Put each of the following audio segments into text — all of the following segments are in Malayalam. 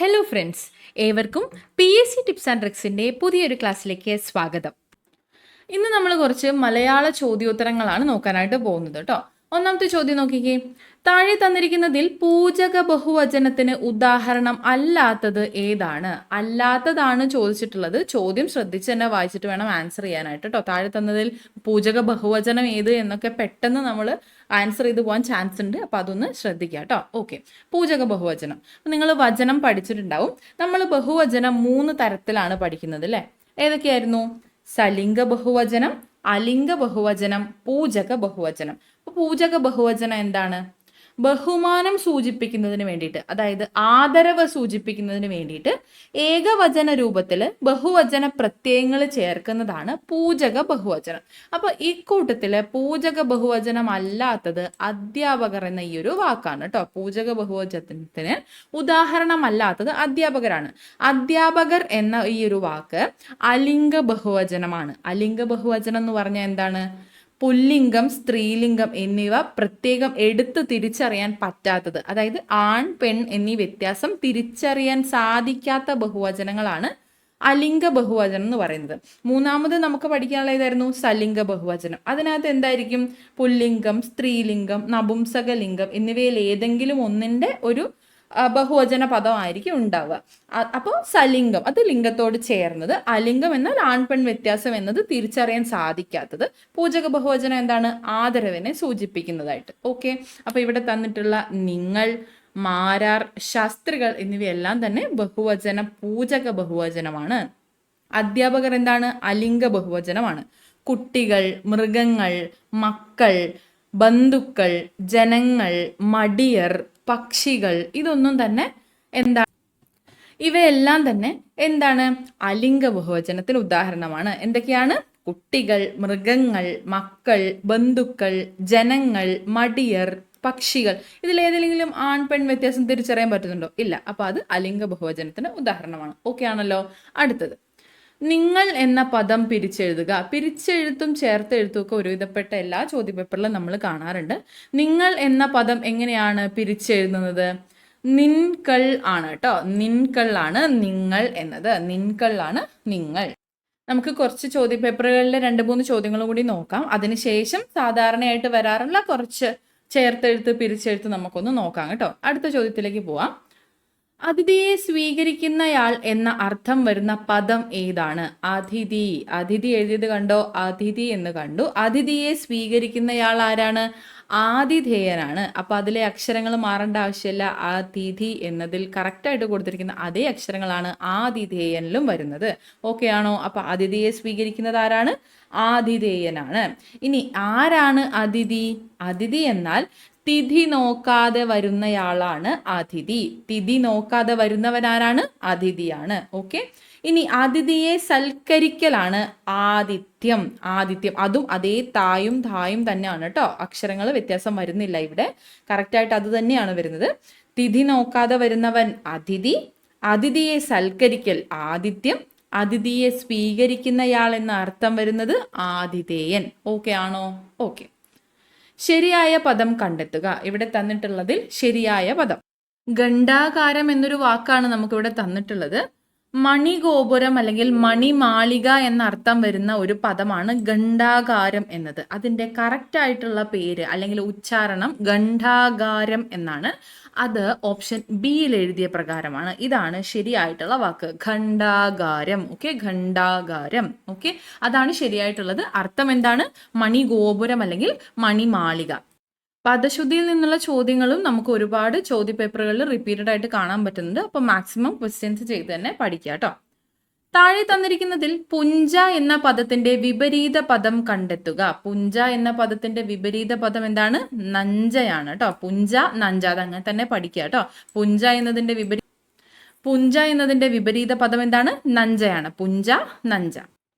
ഹലോ ഫ്രണ്ട്സ്, ഏവർക്കും PSC ടിപ്സ് ആൻഡ് ട്രിക്സിൻ്റെ പുതിയൊരു ക്ലാസ്സിലേക്ക് സ്വാഗതം. ഇന്ന് നമ്മൾ കുറച്ച് മലയാള ചോദ്യോത്തരങ്ങളാണ് നോക്കാനായിട്ട് പോകുന്നത് കേട്ടോ. ഒന്നാമത്തെ ചോദ്യം നോക്കിക്കേ. താഴെ തന്നിരിക്കുന്നതിൽ പൂജക ബഹുവചനത്തിന് ഉദാഹരണം അല്ലാത്തത് ഏതാണ്? അല്ലാത്തതാണ് ചോദിച്ചിട്ടുള്ളത്. ചോദ്യം ശ്രദ്ധിച്ച് തന്നെ വായിച്ചിട്ട് വേണം ആൻസർ ചെയ്യാനായിട്ട് കേട്ടോ. താഴെ തന്നതിൽ പൂജക ബഹുവചനം ഏത് എന്നൊക്കെ പെട്ടെന്ന് നമ്മൾ ആൻസർ ചെയ്ത് പോകാൻ ചാൻസ് ഉണ്ട്. അപ്പോൾ അതൊന്ന് ശ്രദ്ധിക്കുക കേട്ടോ. ഓക്കെ, പൂജക ബഹുവചനം. നിങ്ങൾ വചനം പഠിച്ചിട്ടുണ്ടാവും. നമ്മൾ ബഹുവചനം 3 തരത്തിലാണ് പഠിക്കുന്നത് അല്ലേ? ഏതൊക്കെയായിരുന്നു? സലിംഗ ബഹുവചനം, അലിംഗ ബഹുവചനം, പൂജക ബഹുവചനം. അപ്പോൾ പൂജക ബഹുവചനം എന്താണ്? ബഹുമാനം സൂചിപ്പിക്കുന്നതിന് വേണ്ടിയിട്ട്, അതായത് ആദരവ് സൂചിപ്പിക്കുന്നതിന് വേണ്ടിയിട്ട് ഏകവചന രൂപത്തിൽ ബഹുവചന പ്രത്യയങ്ങൾ ചേർക്കുന്നതാണ് പൂജക ബഹുവചനം. അപ്പോൾ ഇക്കൂട്ടത്തിൽ പൂജക ബഹുവചനം അല്ലാത്തത് അധ്യാപകർ എന്ന ഈ ഒരു വാക്കാണ് കേട്ടോ. പൂജക ബഹുവചനത്തിന് ഉദാഹരണമല്ലാത്തത് അധ്യാപകരാണ്. അധ്യാപകർ എന്ന ഈ ഒരു വാക്ക് അലിംഗ ബഹുവചനമാണ്. അലിംഗ ബഹുവചനം എന്ന് പറഞ്ഞാൽ എന്താണ്? പുല്ലിംഗം, സ്ത്രീലിംഗം എന്നിവ പ്രത്യേകം എടുത്ത് തിരിച്ചറിയാൻ പറ്റാത്തത്, അതായത് ആൺ പെൺ എന്നീ വ്യത്യാസം തിരിച്ചറിയാൻ സാധിക്കാത്ത ബഹുവചനങ്ങളാണ് അലിംഗ ബഹുവചനം എന്ന് പറയുന്നത്. മൂന്നാമത് നമുക്ക് പഠിക്കാനുള്ള ഏതായിരുന്നു? സലിംഗ ബഹുവചനം. അതിനകത്ത് എന്തായിരിക്കും? പുല്ലിംഗം, സ്ത്രീലിംഗം, നപുംസകലിംഗം എന്നിവയിൽ ഏതെങ്കിലും ഒന്നിൻ്റെ ഒരു ബഹുവചന പദമായിരിക്കും ഉണ്ടാവുക. അപ്പോൾ സലിംഗം അത് ലിംഗത്തോട് ചേർന്നത്. അലിംഗം എന്നാൽ ആൺപെൺ വ്യത്യാസം എന്നത് തിരിച്ചറിയാൻ സാധിക്കാത്തത്. പൂജക ബഹുവചനം എന്താണ്? ആദരവിനെ സൂചിപ്പിക്കുന്നതായിട്ട്. ഓക്കെ, അപ്പോൾ ഇവിടെ തന്നിട്ടുള്ള നിങ്ങൾ, മാരാർ, ശാസ്ത്രികൾ എന്നിവയെല്ലാം തന്നെ ബഹുവചന പൂജക ബഹുവചനമാണ്. അധ്യാപകർ എന്താണ്? അലിംഗ ബഹുവചനമാണ്. കുട്ടികൾ, മൃഗങ്ങൾ, മക്കൾ, ബന്ധുക്കൾ, ജനങ്ങൾ, മടിയർ, പക്ഷികൾ, ഇതൊന്നും തന്നെ എന്താണ്? ഇവയെല്ലാം തന്നെ എന്താണ്? അലിംഗ ബഹുവചനത്തിന് ഉദാഹരണമാണ്. എന്തൊക്കെയാണ്? കുട്ടികൾ, മൃഗങ്ങൾ, മക്കൾ, ബന്ധുക്കൾ, ജനങ്ങൾ, മടിയർ, പക്ഷികൾ. ഇതിലേതെങ്കിലും ആൺ പെൺ വ്യത്യാസം തിരിച്ചറിയാൻ പറ്റുന്നുണ്ടോ? ഇല്ല. അപ്പോൾ അത് അലിംഗ ബഹുവചനത്തിന് ഉദാഹരണമാണ്. ഓക്കെ ആണല്ലോ. അടുത്തത്, നിങ്ങൾ എന്ന പദം പിരിച്ചെഴുതുക. പിരിച്ചെഴുത്തും ചേർത്തെഴുത്തും ഒക്കെ ഒരുവിധപ്പെട്ട എല്ലാ ചോദ്യപേപ്പറിലും നമ്മൾ കാണാറുണ്ട്. നിങ്ങൾ എന്ന പദം എങ്ങനെയാണ് പിരിച്ചെഴുതുന്നത്? നിൻകൾ ആണ് കേട്ടോ. നിൻകൾ ആണ് നിങ്ങൾ എന്നത്. നിൻകൾ ആണ് നിങ്ങൾ. നമുക്ക് കുറച്ച് ചോദ്യപേപ്പറുകളിലെ 2-3 ചോദ്യങ്ങളും കൂടി നോക്കാം. അതിനുശേഷം സാധാരണയായിട്ട് വരാറുള്ള കുറച്ച് ചേർത്തെഴുത്ത്, പിരിച്ചെഴുത്ത് നമുക്കൊന്ന് നോക്കാം കേട്ടോ. അടുത്ത ചോദ്യത്തിലേക്ക് പോവാം. അതിഥിയെ സ്വീകരിക്കുന്നയാൾ എന്ന അർത്ഥം വരുന്ന പദം ഏതാണ്? അതിഥി. അതിഥി എഴുതിയത് കണ്ടോ? അതിഥി എന്ന് കണ്ടു. അതിഥിയെ സ്വീകരിക്കുന്നയാൾ ആരാണ്? ആതിഥേയനാണ്. അപ്പൊ അതിലെ അക്ഷരങ്ങൾ മാറേണ്ട ആവശ്യമില്ല. അതിഥി എന്നതിൽ കറക്റ്റായിട്ട് കൊടുത്തിരിക്കുന്ന അതേ അക്ഷരങ്ങളാണ് ആതിഥേയനിലും വരുന്നത്. ഓക്കെ ആണോ? അപ്പൊ അതിഥിയെ സ്വീകരിക്കുന്നത് ആരാണ്? ആതിഥേയനാണ്. ഇനി ആരാണ് അതിഥി? അതിഥി എന്നാൽ തിഥി നോക്കാതെ വരുന്നയാളാണ് അതിഥി. തിഥി നോക്കാതെ വരുന്നവനാരാണ്? അതിഥിയാണ്. ഓക്കെ, ഇനി അതിഥിയെ സൽക്കരിക്കലാണ് ആതിഥ്യം. ആതിഥ്യം അതും അതേ തായും ധായും തന്നെയാണ് കേട്ടോ. അക്ഷരങ്ങൾ വ്യത്യാസം വരുന്നില്ല ഇവിടെ. കറക്റ്റായിട്ട് അത് തന്നെയാണ് വരുന്നത്. തിഥി നോക്കാതെ വരുന്നവൻ അതിഥി, അതിഥിയെ സൽക്കരിക്കൽ ആതിഥ്യം, അതിഥിയെ സ്വീകരിക്കുന്നയാൾ എന്ന അർത്ഥം വരുന്നത് ആതിഥേയൻ. ഓക്കെ ആണോ? ഓക്കെ, ശരിയായ പദം കണ്ടെത്തുക. ഇവിടെ തന്നിട്ടുള്ളതിൽ ശരിയായ പദം ഖണ്ഡാകാരം എന്നൊരു വാക്കാണ് നമുക്കിവിടെ തന്നിട്ടുള്ളത്. മണിഗോപുരം അല്ലെങ്കിൽ മണിമാളിക എന്ന അർത്ഥം വരുന്ന ഒരു പദമാണ് ഖണ്ഡാകാരം എന്നത്. അതിൻ്റെ കറക്റ്റ് ആയിട്ടുള്ള പേര് അല്ലെങ്കിൽ ഉച്ചാരണം ഖണ്ഡാകാരം എന്നാണ്. അത് ഓപ്ഷൻ ബിയിൽ എഴുതിയ പ്രകാരമാണ്. ഇതാണ് ശരിയായിട്ടുള്ള വാക്ക്, ഖണ്ഡാകാരം. ഓക്കെ, ഖണ്ഡാകാരം. ഓക്കെ, അതാണ് ശരിയായിട്ടുള്ളത്. അർത്ഥം എന്താണ്? മണിഗോപുരം അല്ലെങ്കിൽ മണിമാളിക. പദശുദ്ധിയിൽ നിന്നുള്ള ചോദ്യങ്ങളും നമുക്ക് ഒരുപാട് ചോദ്യപേപ്പറുകളിൽ റിപ്പീറ്റഡ് ആയിട്ട് കാണാൻ പറ്റുന്നുണ്ട്. അപ്പോൾ മാക്സിമം ക്വസ്റ്റ്യൻസ് ചെയ്ത് തന്നെ പഠിക്കുക കേട്ടോ. താഴെ തന്നിരിക്കുന്നതിൽ പുഞ്ച എന്ന പദത്തിന്റെ വിപരീത പദം കണ്ടെത്തുക. പുഞ്ച എന്ന പദത്തിന്റെ വിപരീത പദം എന്താണ്? നഞ്ചയാണ് കേട്ടോ. പുഞ്ച, നഞ്ച, അതങ്ങനെ തന്നെ പഠിക്കുക കേട്ടോ. പുഞ്ച എന്നതിന്റെ വിപരീത പദം എന്താണ്? നഞ്ചയാണ്. പുഞ്ച, നഞ്ച.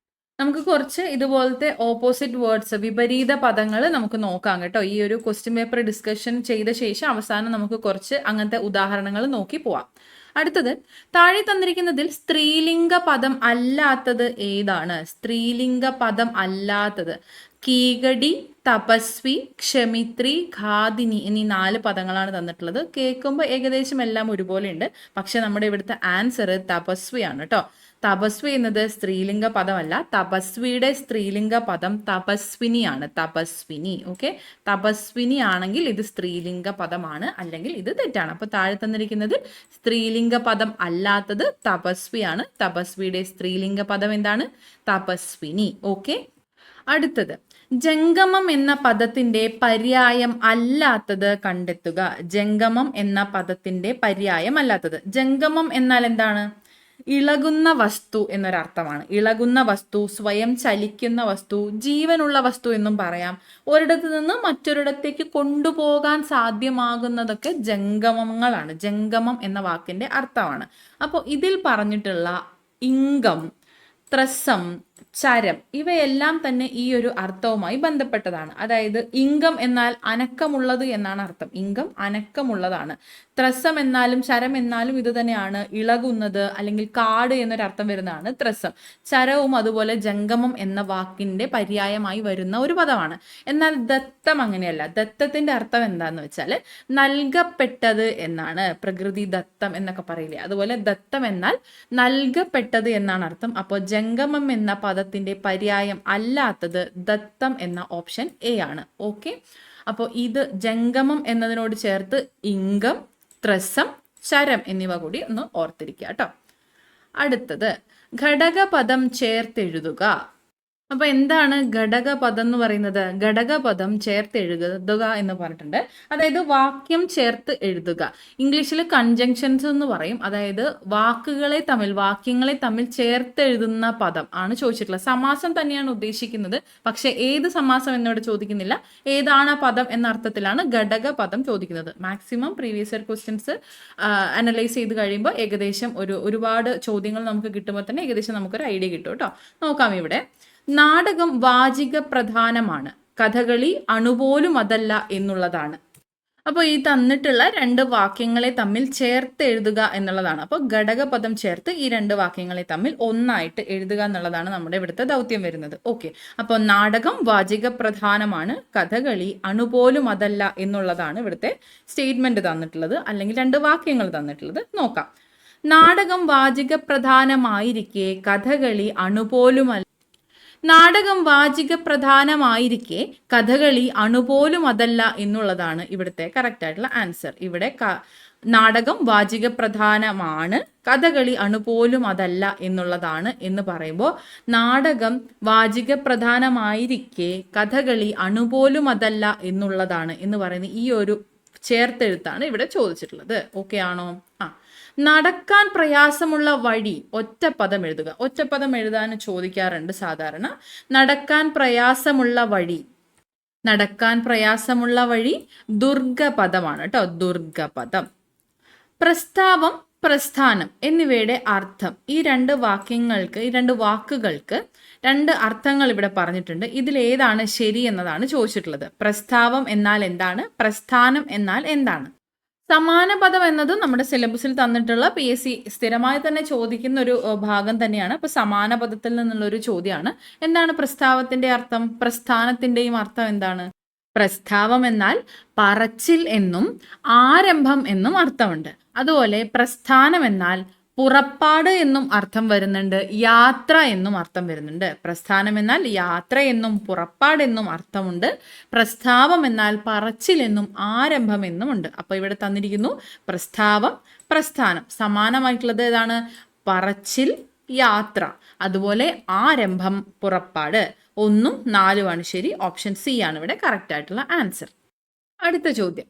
നമുക്ക് കുറച്ച് ഇതുപോലത്തെ ഓപ്പോസിറ്റ് വേർഡ്സ്, വിപരീത പദങ്ങൾ നമുക്ക് നോക്കാം കേട്ടോ. ഈ ഒരു ക്വസ്റ്റ്യൻ പേപ്പർ ഡിസ്കഷൻ ചെയ്ത ശേഷം അവസാനം നമുക്ക് കുറച്ച് അങ്ങനത്തെ ഉദാഹരണങ്ങൾ നോക്കി പോവാം. അടുത്തത്, താഴെ തന്നിരിക്കുന്നതിൽ സ്ത്രീലിംഗ പദം അല്ലാത്തത് ഏതാണ്? സ്ത്രീലിംഗ പദം അല്ലാത്തത് കീകടി, തപസ്വി, ക്ഷമിത്രി, ഘാതിനി എന്നീ 4 പദങ്ങളാണ് തന്നിട്ടുള്ളത്. കേൾക്കുമ്പോൾ ഏകദേശം എല്ലാം ഒരുപോലെ ഉണ്ട്. പക്ഷെ നമ്മുടെ ഇവിടുത്തെ ആൻസർ തപസ്വിയാണ് കേട്ടോ. തപസ്വി എന്നത് സ്ത്രീലിംഗ പദമല്ല. തപസ്വിയുടെ സ്ത്രീലിംഗ പദം തപസ്വിനിയാണ്. തപസ്വിനി. ഓക്കെ, തപസ്വിനി ആണെങ്കിൽ ഇത് സ്ത്രീലിംഗ പദമാണ്, അല്ലെങ്കിൽ ഇത് തെറ്റാണ്. അപ്പൊ താഴെ തന്നിരിക്കുന്നത് സ്ത്രീലിംഗ പദം അല്ലാത്തത് തപസ്വിയാണ്. തപസ്വിയുടെ സ്ത്രീലിംഗ പദം എന്താണ്? തപസ്വിനി. ഓക്കെ, അടുത്തത് ജംഗമം എന്ന പദത്തിന്റെ പര്യായം അല്ലാത്തത് കണ്ടെത്തുക. ജംഗമം എന്ന പദത്തിന്റെ പര്യായം അല്ലാത്തത്. ജംഗമം എന്നാൽ എന്താണ്? ഇളകുന്ന വസ്തു എന്നൊരർത്ഥമാണ്. ഇളകുന്ന വസ്തു, സ്വയം ചലിക്കുന്ന വസ്തു, ജീവനുള്ള വസ്തു എന്നും പറയാം. ഒരിടത്ത് നിന്ന് മറ്റൊരിടത്തേക്ക് കൊണ്ടുപോകാൻ സാധ്യമാകുന്നതൊക്കെ ജംഗമങ്ങളാണ്. ജംഗമം എന്ന വാക്കിന്റെ അർത്ഥമാണ്. അപ്പോൾ ഇതിൽ പറഞ്ഞിട്ടുള്ള ഇംഗം, ത്രസം, ചരം ഇവയെല്ലാം തന്നെ ഈ ഒരു അർത്ഥവുമായി ബന്ധപ്പെട്ടതാണ്. അതായത് ഇംഗം എന്നാൽ അനക്കമുള്ളത് എന്നാണ് അർത്ഥം. ഇംഗം അനക്കമുള്ളതാണ്. ത്രസം എന്നാലും ചരം എന്നാലും ഇത് തന്നെയാണ്. ഇളകുന്നത് അല്ലെങ്കിൽ കാട് എന്നൊരർത്ഥം വരുന്നതാണ് ത്രസം. ചരവും അതുപോലെ ജംഗമം എന്ന വാക്കിന്റെ പര്യായമായി വരുന്ന ഒരു പദമാണ്. എന്നാൽ ദത്തം അങ്ങനെയല്ല. ദത്തത്തിന്റെ അർത്ഥം എന്താന്ന് വെച്ചാൽ നൽകപ്പെട്ടത് എന്നാണ്. പ്രകൃതി ദത്തം എന്നൊക്കെ പറയില്ലേ, അതുപോലെ ദത്തം എന്നാൽ നൽകപ്പെട്ടത് എന്നാണ് അർത്ഥം. അപ്പോൾ ജംഗമം എന്ന പദത്തിന്റെ പര്യായം അല്ലാത്തത് ദത്തം എന്ന ഓപ്ഷൻ എ ആണ്. ഓക്കെ, അപ്പോൾ ഇത് ജംഗമം എന്നതിനോട് ചേർത്ത് ഇംഗം, ത്രസം, ചരം എന്നിവ കൂടി ഒന്ന് ഓർത്തിരിക്കുക കേട്ടോ. അടുത്തത് ഘടകപദം ചേർത്തെഴുതുക. അപ്പൊ എന്താണ് ഘടകപദം എന്ന് പറയുന്നത്? ഘടകപദം ചേർത്ത് എഴുതുക എന്ന് പറഞ്ഞിട്ടുണ്ട്. അതായത് വാക്യം ചേർത്ത് എഴുതുക. ഇംഗ്ലീഷിൽ കൺജങ്ഷൻസ് എന്ന് പറയും. അതായത് വാക്യങ്ങളെ തമ്മിൽ ചേർത്ത് എഴുതുന്ന പദം ആണ് ചോദിച്ചിട്ടുള്ളത്. സമാസം തന്നെയാണ് ഉദ്ദേശിക്കുന്നത്. പക്ഷെ ഏത് സമാസം എന്നോട് ചോദിക്കുന്നില്ല. ഏതാണ് ആ പദം എന്ന അർത്ഥത്തിലാണ് ഘടകപദം ചോദിക്കുന്നത്. Maximum previous year questions analyse ചെയ്ത് കഴിയുമ്പോൾ ഏകദേശം ഒരുപാട് ചോദ്യങ്ങൾ നമുക്ക് കിട്ടുമ്പോൾ തന്നെ ഏകദേശം നമുക്കൊരു ഐഡിയ കിട്ടും കേട്ടോ. നോക്കാം ഇവിടെ. നാടകം വാചിക പ്രധാനമാണ്, കഥകളി അണുപോലും അതല്ല എന്നുള്ളതാണ്. അപ്പോൾ ഈ തന്നിട്ടുള്ള 2 വാക്യങ്ങളെ തമ്മിൽ ചേർത്ത് എഴുതുക എന്നുള്ളതാണ്. അപ്പോൾ ഘടകപദം ചേർത്ത് ഈ 2 വാക്യങ്ങളെ തമ്മിൽ ഒന്നായിട്ട് എഴുതുക എന്നുള്ളതാണ് നമ്മുടെ ഇവിടുത്തെ ദൗത്യം വരുന്നത്. ഓക്കെ, അപ്പോൾ നാടകം വാചിക പ്രധാനമാണ്, കഥകളി അണുപോലും അതല്ല എന്നുള്ളതാണ് ഇവിടുത്തെ സ്റ്റേറ്റ്മെന്റ് തന്നിട്ടുള്ളത്, അല്ലെങ്കിൽ 2 വാക്യങ്ങൾ തന്നിട്ടുള്ളത്. നോക്കാം. നാടകം വാചിക പ്രധാനമായിരിക്കെ കഥകളി അണുപോലുമല്ല. നാടകം വാചിക പ്രധാനമായിരിക്കെ കഥകളി അണുപോലും അതല്ല എന്നുള്ളതാണ് ഇവിടുത്തെ കറക്റ്റ് ആയിട്ടുള്ള ആൻസർ. ഇവിടെ നാടകം വാചിക പ്രധാനമാണ്, കഥകളി അണുപോലും അതല്ല എന്നുള്ളതാണ് എന്ന് പറയുമ്പോൾ നാടകം വാചിക പ്രധാനമായിരിക്കെ കഥകളി അണുപോലും അതല്ല എന്നുള്ളതാണ് എന്ന് പറയുന്ന ഈ ഒരു ചേർത്തെഴുത്താണ് ഇവിടെ ചോദിച്ചിട്ടുള്ളത്. ഓക്കെ ആണോ? നടക്കാൻ പ്രയാസമുള്ള വഴി ഒറ്റപ്പദം എഴുതുക. ഒറ്റപ്പദം എഴുതാൻ ചോദിക്കാറുണ്ട് സാധാരണ. നടക്കാൻ പ്രയാസമുള്ള വഴി ദുർഗപദമാണ് കേട്ടോ. ദുർഗപദം. പ്രസ്താവം, പ്രസ്ഥാനം എന്നിവയുടെ അർത്ഥം. ഈ 2 വാക്യങ്ങൾക്ക്, ഈ 2 വാക്കുകൾക്ക് 2 അർത്ഥങ്ങൾ ഇവിടെ പറഞ്ഞിട്ടുണ്ട്. ഇതിൽ ഏതാണ് ശരി എന്നതാണ് ചോദിച്ചിട്ടുള്ളത്. പ്രസ്താവം എന്നാൽ എന്താണ്? പ്രസ്ഥാനം എന്നാൽ എന്താണ്? സമാന പദം എന്നത് നമ്മുടെ സിലബസിൽ തന്നിട്ടുള്ള PSC സ്ഥിരമായി തന്നെ ചോദിക്കുന്ന ഒരു ഭാഗം തന്നെയാണ്. അപ്പൊ സമാന പദത്തിൽ നിന്നുള്ള ഒരു ചോദ്യമാണ്. എന്താണ് പ്രസ്താവത്തിന്റെ അർത്ഥം? പ്രസ്ഥാനത്തിന്റെയും അർത്ഥം എന്താണ്? പ്രസ്താവം എന്നാൽ പറച്ചിൽ എന്നും ആരംഭം എന്നും അർത്ഥമുണ്ട്. അതുപോലെ പ്രസ്ഥാനം എന്നാൽ പുറപ്പാട് എന്നും അർത്ഥം വരുന്നുണ്ട്, യാത്ര എന്നും അർത്ഥം വരുന്നുണ്ട്. പ്രസ്ഥാനം എന്നാൽ യാത്ര എന്നും പുറപ്പാട് എന്നും അർത്ഥമുണ്ട്. പ്രസ്താവം എന്നാൽ പറച്ചിൽ എന്നും ആരംഭം എന്നും ഉണ്ട്. അപ്പൊ ഇവിടെ തന്നിരിക്കുന്നു പ്രസ്താവം, പ്രസ്ഥാനം. സമാനമായിട്ടുള്ളത് ഏതാണ്? പറച്ചിൽ, യാത്ര. അതുപോലെ ആരംഭം, പുറപ്പാട്. 1ഉം 4ഉമാണ് ശരി. ഓപ്ഷൻ സി ആണ് ഇവിടെ കറക്റ്റ് ആയിട്ടുള്ള ആൻസർ. അടുത്ത ചോദ്യം.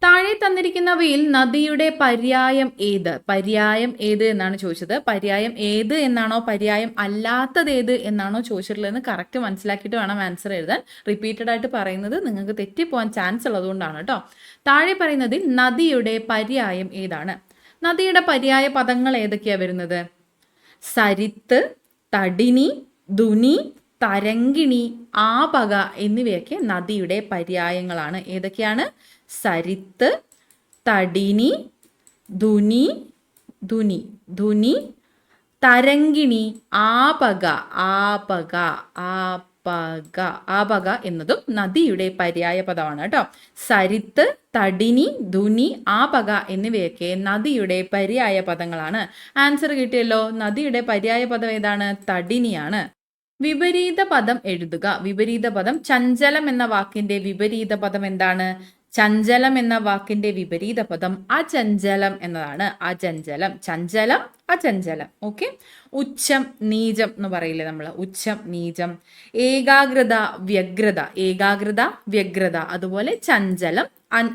താഴെ തന്നിരിക്കുന്നവയിൽ നദിയുടെ പര്യായം ഏത്? പര്യായം ഏത് എന്നാണ് ചോദിച്ചത്. പര്യായം ഏത് എന്നാണോ പര്യായം അല്ലാത്തത് ഏത് എന്നാണോ ചോദിച്ചിട്ടുള്ളതെന്ന് കറക്റ്റ് മനസ്സിലാക്കിയിട്ട് വേണം ആൻസർ എഴുതാൻ. റിപ്പീറ്റഡ് ആയിട്ട് പറയുന്നത് നിങ്ങൾക്ക് തെറ്റിപ്പോവാൻ ചാൻസ് ഉള്ളതുകൊണ്ടാണ് കേട്ടോ. താഴെ പറയുന്നതിൽ നദിയുടെ പര്യായം ഏതാണ്? നദിയുടെ പര്യായ പദങ്ങൾ ഏതൊക്കെയാണ് വരുന്നത്? സരിത്ത്, തടിനി, ധുനി, തരങ്കിണി, ആപക എന്നിവയൊക്കെ നദിയുടെ പര്യായങ്ങളാണ്. ഏതൊക്കെയാണ്? സരിത്ത്, തടിനി, ധുനി, തരങ്കിണി, ആപക. ആപക എന്നതും നദിയുടെ പര്യായ പദമാണ് കേട്ടോ. സരിത്ത്, തടിനി, ധുനി, ആപക എന്നിവയൊക്കെ നദിയുടെ പര്യായ പദങ്ങളാണ്. ആൻസർ കിട്ടിയല്ലോ. നദിയുടെ പര്യായ പദം ഏതാണ്? തടിനിയാണ്. വിപരീത പദം എഴുതുക. വിപരീത പദം ചഞ്ചലം എന്ന വാക്കിന്റെ വിപരീത പദം എന്താണ്? ചഞ്ചലം എന്ന വാക്കിന്റെ വിപരീത പദം അചഞ്ചലം എന്നതാണ്. അചഞ്ചലം, ചഞ്ചലം, അചഞ്ചലം. ഓക്കെ. ഉച്ചം, നീചം എന്ന് പറയില്ലേ നമ്മൾ? ഉച്ചം, നീചം. ഏകാഗ്രത, വ്യഗ്രത. ഏകാഗ്രത, വ്യഗ്രത. അതുപോലെ ചഞ്ചലം,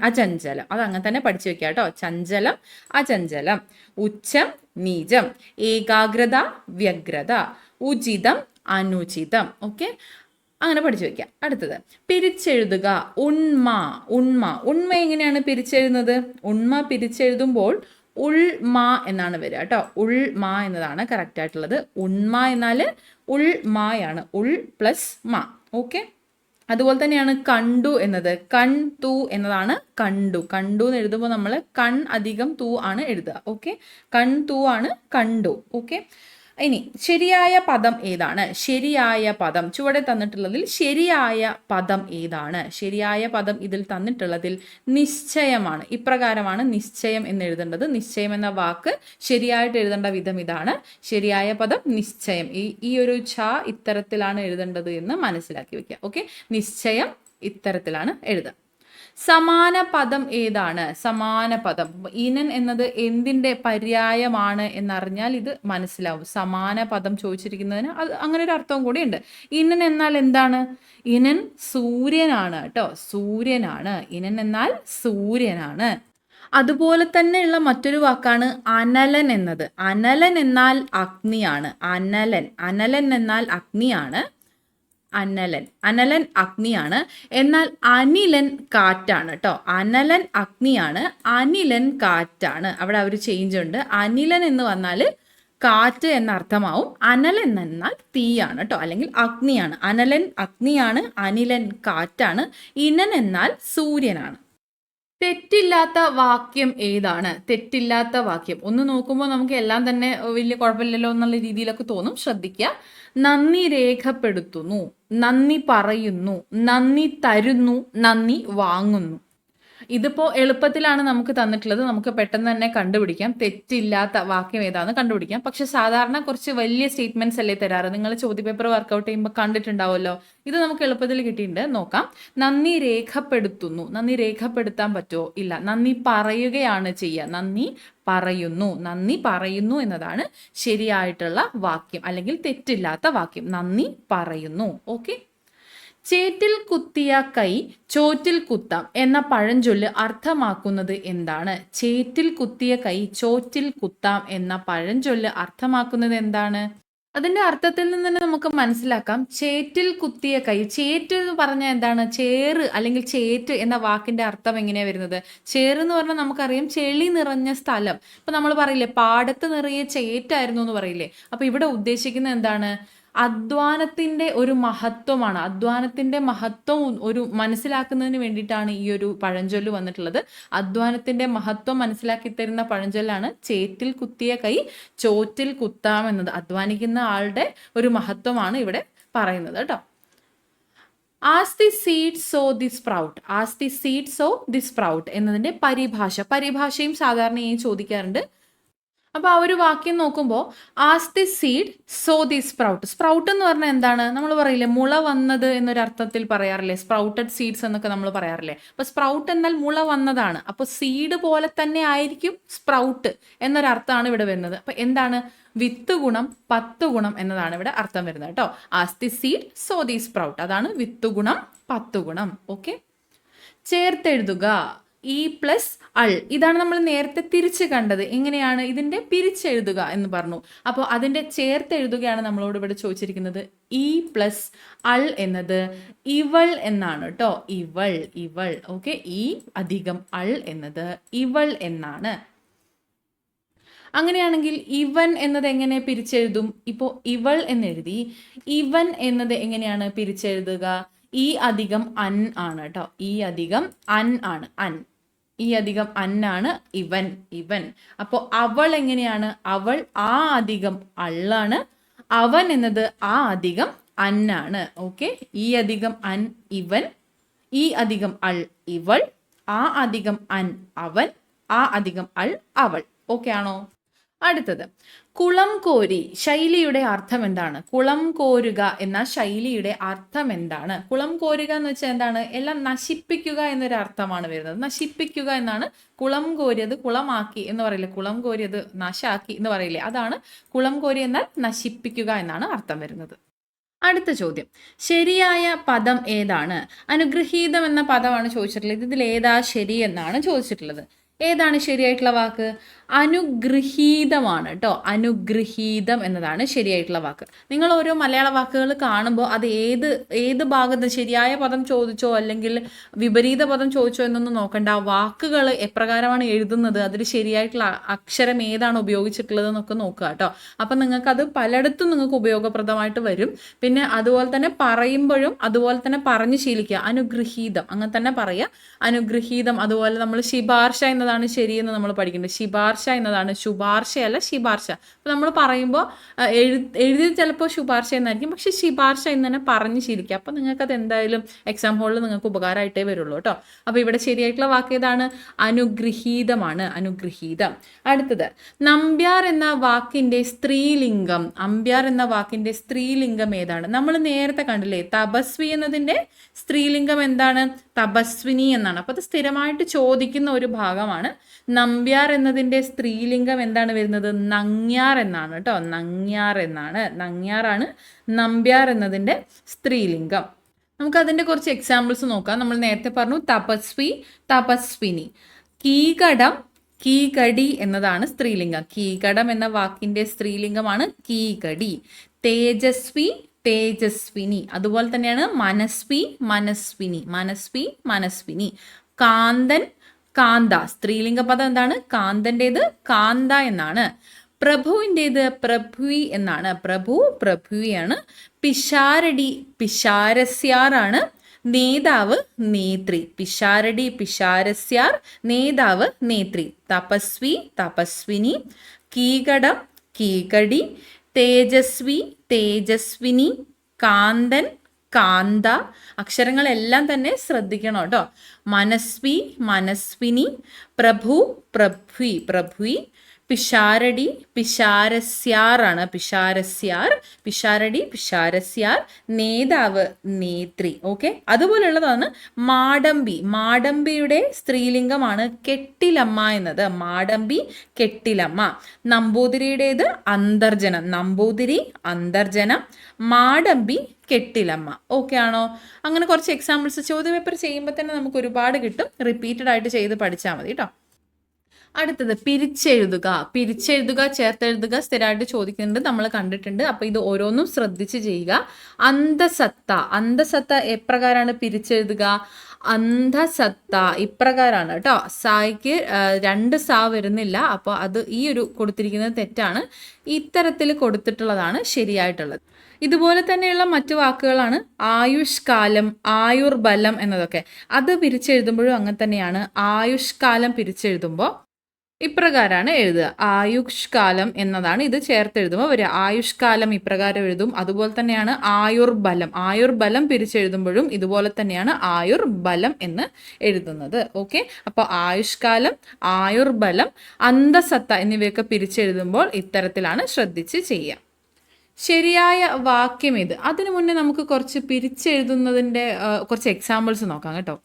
അചഞ്ചലം. അത് അങ്ങനെ തന്നെ പഠിച്ചു വെക്കുക കേട്ടോ. ചഞ്ചലം, അചഞ്ചലം. ഉച്ചം, നീചം. ഏകാഗ്രത, വ്യഗ്രത. ഉചിതം, അനുചിതം. ഓക്കെ, അങ്ങനെ പഠിച്ചു വെക്കാം. അടുത്തത് പിരിച്ചെഴുതുക. ഉണ്മ. ഉണ്മ. ഉണ്മ എങ്ങനെയാണ് പിരിച്ചെഴുതുന്നത്? ഉണ്മ പിരിച്ചെഴുതുമ്പോൾ ഉൾമ എന്നാണ് വരിക കേട്ടോ. ഉൾമ എന്നതാണ് കറക്റ്റ് ആയിട്ടുള്ളത്. ഉണ്മ എന്നാൽ ഉൾമായാണ്. ഉൾ പ്ലസ് മ. ഓക്കെ. അതുപോലെ തന്നെയാണ് കണ്ടു എന്നത്. കൺ തൂ എന്നതാണ് കണ്ടു. കണ്ടു എന്ന് എഴുതുമ്പോൾ നമ്മൾ കൺ അധികം തൂ ആണ് എഴുതുക. ഓക്കെ. കൺ തൂ ആണ് കണ്ടു. ഓക്കെ. ഇനി ശരിയായ പദം ഏതാണ്? ശരിയായ പദം ചുവടെ തന്നിട്ടുള്ളതിൽ ശരിയായ പദം ഏതാണ്? ശരിയായ പദം ഇതിൽ തന്നിട്ടുള്ളതിൽ നിശ്ചയമാണ്. ഇപ്രകാരമാണ് നിശ്ചയം എന്ന് എഴുതേണ്ടത്. നിശ്ചയം എന്ന വാക്ക് ശരിയായിട്ട് എഴുതേണ്ട വിധം ഇതാണ്. ശരിയായ പദം നിശ്ചയം. ഈ ഒരു ഛ ഇത്തരത്തിലാണ് എഴുതേണ്ടത് എന്ന് മനസ്സിലാക്കി വെക്കുക. ഓക്കെ. നിശ്ചയം ഇത്തരത്തിലാണ് എഴുതുക. സമാന പദം ഏതാണ്? സമാന പദം. ഇനൻ എന്നത് എന്തിൻ്റെ പര്യായമാണ് എന്നറിഞ്ഞാൽ ഇത് മനസ്സിലാവും. സമാന പദം ചോദിച്ചിരിക്കുന്നതിന് അത് അങ്ങനെ ഒരു അർത്ഥവും കൂടി ഉണ്ട്. ഇനൻ എന്നാൽ എന്താണ്? ഇനൻ സൂര്യനാണ് കേട്ടോ. സൂര്യനാണ്. ഇനൻ എന്നാൽ സൂര്യനാണ്. അതുപോലെ തന്നെയുള്ള മറ്റൊരു വാക്കാണ് അനലൻ എന്നത്. അനലൻ എന്നാൽ അഗ്നിയാണ്. അനലൻ. അനലൻ എന്നാൽ അഗ്നിയാണ്. അനലൻ. അനലൻ അഗ്നിയാണ്. എന്നാൽ അനിലൻ കാറ്റാണ് കേട്ടോ. അനലൻ അഗ്നിയാണ്, അനിലൻ കാറ്റാണ്. അവിടെ ഒരു ചേഞ്ച് ഉണ്ട്. അനിലൻ എന്ന് വന്നാൽ കാറ്റ് എന്ന അർത്ഥമാവും. അനലൻ എന്നാൽ തീയാണ് കേട്ടോ, അല്ലെങ്കിൽ അഗ്നിയാണ്. അനലൻ അഗ്നിയാണ്, അനിലൻ കാറ്റാണ്. ഇനൻ എന്നാൽ സൂര്യനാണ്. തെറ്റില്ലാത്ത വാക്യം ഏതാണ്? തെറ്റില്ലാത്ത വാക്യം ഒന്ന് നോക്കുമ്പോൾ നമുക്ക് എല്ലാം തന്നെ വലിയ കുഴപ്പമില്ലല്ലോ എന്നുള്ള രീതിയിലൊക്കെ തോന്നും. ശ്രദ്ധിക്കുക. നന്ദി രേഖപ്പെടുത്തുന്നു, നന്ദി പറയുന്നു, നന്ദി തരുന്നു, നന്ദി വാങ്ങുന്നു. ഇതിപ്പോൾ എളുപ്പത്തിലാണ് നമുക്ക് തന്നിട്ടുള്ളത്. നമുക്ക് പെട്ടെന്ന് തന്നെ കണ്ടുപിടിക്കാം. തെറ്റില്ലാത്ത വാക്യം ഏതാണെന്ന് കണ്ടുപിടിക്കാം. പക്ഷെ സാധാരണ കുറച്ച് വലിയ സ്റ്റേറ്റ്മെന്റ്സ് അല്ലേ തരാറ്. നിങ്ങൾ ചോദ്യപേപ്പർ വർക്കൗട്ട് ചെയ്യുമ്പോൾ കണ്ടിട്ടുണ്ടാവുമല്ലോ. ഇത് നമുക്ക് എളുപ്പത്തിൽ കിട്ടിയിട്ടുണ്ട്. നോക്കാം. നന്ദി രേഖപ്പെടുത്തുന്നു. നന്ദി രേഖപ്പെടുത്താൻ പറ്റുമോ? ഇല്ല. നന്ദി പറയുകയാണ് ചെയ്യുക. നന്ദി പറയുന്നു. നന്ദി പറയുന്നു എന്നതാണ് ശരിയായിട്ടുള്ള വാക്യം, അല്ലെങ്കിൽ തെറ്റില്ലാത്ത വാക്യം. നന്ദി പറയുന്നു. ഓക്കെ. ചേറ്റിൽ കുത്തിയ കൈ ചോറ്റിൽ കുത്താം എന്ന പഴഞ്ചൊല്ല് അർത്ഥമാക്കുന്നത് എന്താണ്? ചേറ്റിൽ കുത്തിയ കൈ ചോറ്റിൽ കുത്താം എന്ന പഴഞ്ചൊല്ല് അർത്ഥമാക്കുന്നത് എന്താണ്? അതിന്റെ അർത്ഥത്തിൽ നിന്ന് തന്നെ നമുക്ക് മനസ്സിലാക്കാം. ചേറ്റിൽ കുത്തിയ കൈ. ചേറ്റ് എന്ന് പറഞ്ഞാൽ എന്താണ്? ചേറ് അല്ലെങ്കിൽ ചേറ്റ് എന്ന വാക്കിന്റെ അർത്ഥം എങ്ങനെയാ വരുന്നത്? ചേറ് എന്ന് പറഞ്ഞാൽ നമുക്കറിയാം ചെളി നിറഞ്ഞ സ്ഥലം. ഇപ്പൊ നമ്മൾ പറയില്ലേ പാടത്ത് നിറയെ ചേറ്റായിരുന്നു എന്ന് പറയില്ലേ. അപ്പൊ ഇവിടെ ഉദ്ദേശിക്കുന്നത് എന്താണ്? അധ്വാനത്തിന്റെ ഒരു മഹത്വമാണ്. അധ്വാനത്തിന്റെ മഹത്വം ഒരു മനസ്സിലാക്കുന്നതിന് വേണ്ടിയിട്ടാണ് ഈ ഒരു പഴഞ്ചൊല്ല് വന്നിട്ടുള്ളത്. അധ്വാനത്തിന്റെ മഹത്വം മനസ്സിലാക്കി തരുന്ന പഴഞ്ചൊല്ലാണ് ചേറ്റിൽ കുത്തിയ കൈ ചോറ്റിൽ കുത്താം എന്നത്. അധ്വാനിക്കുന്ന ആളുടെ ഒരു മഹത്വമാണ് ഇവിടെ പറയുന്നത് കേട്ടോ. As the seed so the sprout. As the seed so the sprout എന്നതിന്റെ പരിഭാഷയും സാധാരണയായി ചോദിക്കാറുണ്ട്. അപ്പോൾ ആ ഒരു വാക്യം നോക്കുമ്പോൾ as the seed so the sprout. Sprout എന്ന് പറഞ്ഞാൽ എന്താണ്? നമ്മൾ പറയില്ലേ മുള വന്നത് എന്നൊരു അർത്ഥത്തിൽ പറയാറില്ലേ? സ്പ്രൗട്ടഡ് സീഡ്സ് എന്നൊക്കെ നമ്മൾ പറയാറില്ലേ? അപ്പോൾ സ്പ്രൗട്ട് എന്നാൽ മുള വന്നതാണ്. അപ്പോൾ സീഡ് പോലെ തന്നെ ആയിരിക്കും സ്പ്രൗട്ട് എന്നൊരർത്ഥമാണ് ഇവിടെ വരുന്നത്. അപ്പോൾ എന്താണ്? വിത്ത് ഗുണം 10 ഗുണം എന്നതാണ് ഇവിടെ അർത്ഥം വരുന്നത് കേട്ടോ. As the seed so the sprout. അതാണ് വിത്ത് ഗുണം 10 ഗുണം. ഓക്കെ. ചേർത്തെഴുതുക. ഇ പ്ലസ് അൾ. ഇതാണ് നമ്മൾ നേരത്തെ തിരിച്ച് കണ്ടത്. എങ്ങനെയാണ്? ഇതിന്റെ പിരിച്ചെഴുതുക എന്ന് പറഞ്ഞു. അപ്പോൾ അതിന്റെ ചേർത്തെഴുതുകയാണ് നമ്മളോട് ഇവിടെ ചോദിച്ചിരിക്കുന്നത്. ഇ പ്ലസ് അൾ എന്നത് ഇവൾ എന്നാണ് കേട്ടോ. ഇവൾ, ഇവൾ. ഓക്കെ. ഇ അധികം അൾ എന്നത് ഇവൾ എന്നാണ്. അങ്ങനെയാണെങ്കിൽ ഇവൻ എന്നത് എങ്ങനെ പിരിച്ചെഴുതും? ഇപ്പോൾ ഇവൾ എന്നെഴുതി. ഇവൻ എന്നത് എങ്ങനെയാണ് പിരിച്ചെഴുതുക? ഇ അധികം അൻ ആണ് കേട്ടോ. ഇ അധികം അൻ ആണ്. അൻ. ഈ അധികം അന്നാണ് ഇവൻ, ഇവൻ. അപ്പോൾ അവൾ എങ്ങനെയാണ്? അവൾ ആ അധികം അള്ളാണ്. അവൻ എന്നത് ആ അധികം അന്നാണ്. ഓക്കെ, ഈ അധികം അൻ ഇവൻ, ഈ അധികം അൾ ഇവൾ, ആ അധികം അൻ അവൻ, ആ അധികം അൾ അവൾ. ഓക്കെ ആണോ? അടുത്തത് കുളം കോരി ശൈലിയുടെ അർത്ഥം എന്താണ്? കുളം കോരുക എന്ന ശൈലിയുടെ അർത്ഥം എന്താണ്? കുളം കോരുക എന്ന് വെച്ചാൽ എന്താണ്? എല്ലാം നശിപ്പിക്കുക എന്നൊരു അർത്ഥമാണ് വരുന്നത്. നശിപ്പിക്കുക എന്നാണ്. കുളം കോരിയത് കുളമാക്കി എന്ന് പറയില്ലേ, കുളം കോരിയത് നാശാക്കി എന്ന് പറയില്ലേ, അതാണ് കുളം കോരി എന്നാൽ നശിപ്പിക്കുക എന്നാണ് അർത്ഥം വരുന്നത്. അടുത്ത ചോദ്യം, ശരിയായ പദം ഏതാണ്? അനുഗ്രഹീതം എന്ന പദമാണ് ചോദിച്ചിട്ടുള്ളത്. ഇതിൽ ഏതാ ശരി എന്നാണ് ചോദിച്ചിട്ടുള്ളത്. ഏതാണ് ശരിയായിട്ടുള്ള വാക്ക്? അനുഗൃഹീതമാണ് കേട്ടോ. അനുഗൃഹീതം എന്നതാണ് ശരിയായിട്ടുള്ള വാക്ക്. നിങ്ങൾ ഓരോ മലയാള വാക്കുകൾ കാണുമ്പോൾ അത് ഏത് ഭാഗത്ത് ശരിയായ പദം ചോദിച്ചോ അല്ലെങ്കിൽ വിപരീത പദം ചോദിച്ചോ എന്നൊന്നും നോക്കണ്ട. ആ വാക്കുകൾ എപ്രകാരമാണ് എഴുതുന്നത്, അതിൽ ശരിയായിട്ടുള്ള അക്ഷരം ഏതാണ് ഉപയോഗിച്ചിട്ടുള്ളത് എന്നൊക്കെ നോക്കുക കേട്ടോ. അപ്പം നിങ്ങൾക്കത് പലയിടത്തും നിങ്ങൾക്ക് ഉപയോഗപ്രദമായിട്ട് വരും. പിന്നെ അതുപോലെ തന്നെ പറയുമ്പോഴും അതുപോലെ തന്നെ പറഞ്ഞ് ശീലിക്കുക. അനുഗൃഹീതം അങ്ങനെ തന്നെ പറയുക. അനുഗൃഹീതം. അതുപോലെ നമ്മൾ ശിപാർശ എന്നതാണ് ശരിയെന്ന് നമ്മൾ പഠിക്കുന്നുണ്ട്. ശിപാർശ എന്നതാണ്, ശുപാർശയല്ല ശിപാർശ. അപ്പോൾ നമ്മൾ പറയുമ്പോൾ എഴുതി ചിലപ്പോൾ ശുപാർശ എന്നായിരിക്കും, പക്ഷെ ശിപാർശ എന്ന് തന്നെ പറഞ്ഞ് ശീലിക്കുക. അപ്പോൾ നിങ്ങൾക്കത് എന്തായാലും എക്സാം ഹോളിൽ നിങ്ങൾക്ക് ഉപകാരമായിട്ടേ വരുള്ളൂ കേട്ടോ. അപ്പോൾ ഇവിടെ ശരിയായിട്ടുള്ള വാക്ക് ഏതാണ്? അനുഗൃഹീതമാണ്. അനുഗൃഹീതം. അടുത്തത്, നമ്പ്യാർ എന്ന വാക്കിൻ്റെ സ്ത്രീലിംഗം. അമ്പ്യാർ എന്ന വാക്കിൻ്റെ സ്ത്രീലിംഗം ഏതാണ്? നമ്മൾ നേരത്തെ കണ്ടില്ലേ, തപസ്വി എന്നതിൻ്റെ സ്ത്രീലിംഗം എന്താണ്? തപസ്വിനി എന്നാണ്. അപ്പോൾ അത് സ്ഥിരമായിട്ട് ചോദിക്കുന്ന ഒരു ഭാഗമാണ്. നമ്പ്യാർ എന്നതിൻ്റെ സ്ത്രീലിംഗം എന്താണ് വരുന്നത്? നങ്ങ്യാർ എന്നാണ് കേട്ടോ. നങ്ങ്യാർ എന്നാണ്. നങ്ങ്യാറാണ് നമ്പ്യാർ എന്നതിൻ്റെ സ്ത്രീലിംഗം. നമുക്കതിൻ്റെ കുറച്ച് എക്സാമ്പിൾസ് നോക്കാം. നമ്മൾ നേരത്തെ പറഞ്ഞു തപസ്വി, തപസ്വിനി. കീകടം, കീകടി എന്നതാണ് സ്ത്രീലിംഗം. കീകടം എന്ന വാക്കിൻ്റെ സ്ത്രീലിംഗമാണ് കീകടി. തേജസ്വി, തേജസ്വിനി. അതുപോലെ തന്നെയാണ് മനസ്വി, മനസ്വിനി. മനസ്വി, മനസ്വിനി. കാന്തൻ, കാന്ത. സ്ത്രീലിംഗ പദം എന്താണ്? കാന്തൻ്റേത് കാന്ത എന്നാണ്. പ്രഭുവിൻ്റേത് പ്രഭുവി എന്നാണ്. പ്രഭു, പ്രഭുവിയാണ്. പിഷാരടി, പിഷാരസ്യാറാണ്. നേതാവ്, നേത്രി. പിഷാരടി, പിഷാരസ്യാർ. നേതാവ്, നേത്രി. തപസ്വി, തപസ്വിനി. കീകടം, കീകടി. തേജസ്വി, തേജസ്വിനി. കാന്തൻ, കാന്ത. അക്ഷരങ്ങളെല്ലാം തന്നെ ശ്രദ്ധിക്കണം കേട്ടോ. മനസ്വി, മനസ്വിനി. പ്രഭു, പ്രഭ്വി, പ്രഭ്വി. പിഷാരടി, പിഷാരസ്യാറാണ്. പിഷാരസ്യാർ. പിഷാരടി, പിഷാരസ്യാർ. നേതാവ്, നേത്രി. ഓക്കെ, അതുപോലെയുള്ളതാണ് മാടമ്പി. മാടമ്പിയുടെ സ്ത്രീലിംഗമാണ് കെട്ടിലമ്മ എന്നത്. മാടമ്പി, കെട്ടിലമ്മ. നമ്പൂതിരിയുടേത് അന്തർജനം. നമ്പൂതിരി, അന്തർജനം. മാടമ്പി, കെട്ടിലമ്മ. ഓക്കെ ആണോ? അങ്ങനെ കുറച്ച് എക്സാമ്പിൾസ് ചോദ്യപേപ്പർ ചെയ്യുമ്പോൾ തന്നെ നമുക്ക് ഒരുപാട് കിട്ടും. റിപ്പീറ്റഡ് ആയിട്ട് ചെയ്ത് പഠിച്ചാൽ മതി കേട്ടോ. അടുത്തത് പിരിച്ചെഴുതുക. പിരിച്ചെഴുതുക, ചേർത്തെഴുതുക സ്ഥിരമായിട്ട് ചോദിക്കുന്നുണ്ട്, നമ്മൾ കണ്ടിട്ടുണ്ട്. അപ്പോൾ ഇത് ഓരോന്നും ശ്രദ്ധിച്ച് ചെയ്യുക. അന്തസത്ത. അന്തസത്ത എപ്രകാരമാണ് പിരിച്ചെഴുതുക? അന്ധസത്ത ഇപ്രകാരമാണ് കേട്ടോ. സായ്ക്ക് 2 സാ വരുന്നില്ല. അപ്പോൾ അത് ഈ ഒരു കൊടുത്തിരിക്കുന്നത് തെറ്റാണ്. ഇത്തരത്തിൽ കൊടുത്തിട്ടുള്ളതാണ് ശരിയായിട്ടുള്ളത്. ഇതുപോലെ തന്നെയുള്ള മറ്റു വാക്കുകളാണ് ആയുഷ്കാലം, ആയുർബലം എന്നതൊക്കെ. അത് പിരിച്ചെഴുതുമ്പോഴും അങ്ങനെ തന്നെയാണ്. ആയുഷ്കാലം പിരിച്ചെഴുതുമ്പോൾ ഇപ്രകാരമാണ് എഴുതുക. ആയുഷ്കാലം എന്നതാണ് ഇത് ചേർത്തെഴുതുമ്പോൾ വരിക. ആയുഷ്കാലം ഇപ്രകാരം എഴുതും. അതുപോലെ തന്നെയാണ് ആയുർബലം. ആയുർബലം പിരിച്ചെഴുതുമ്പോഴും ഇതുപോലെ തന്നെയാണ് ആയുർബലം എന്ന് എഴുതുന്നത്. ഓക്കെ, അപ്പോൾ ആയുഷ്കാലം, ആയുർബലം, അന്തസത്ത എന്നിവയൊക്കെ പിരിച്ചെഴുതുമ്പോൾ ഇത്തരത്തിലാണ് ശ്രദ്ധിച്ച് ചെയ്യുക. ശരിയായ വാക്യം ഇത്. അതിനു മുന്നേ നമുക്ക് കുറച്ച് പിരിച്ചെഴുതുന്നതിൻ്റെ കുറച്ച് എക്സാമ്പിൾസ് നോക്കാം കേട്ടോ.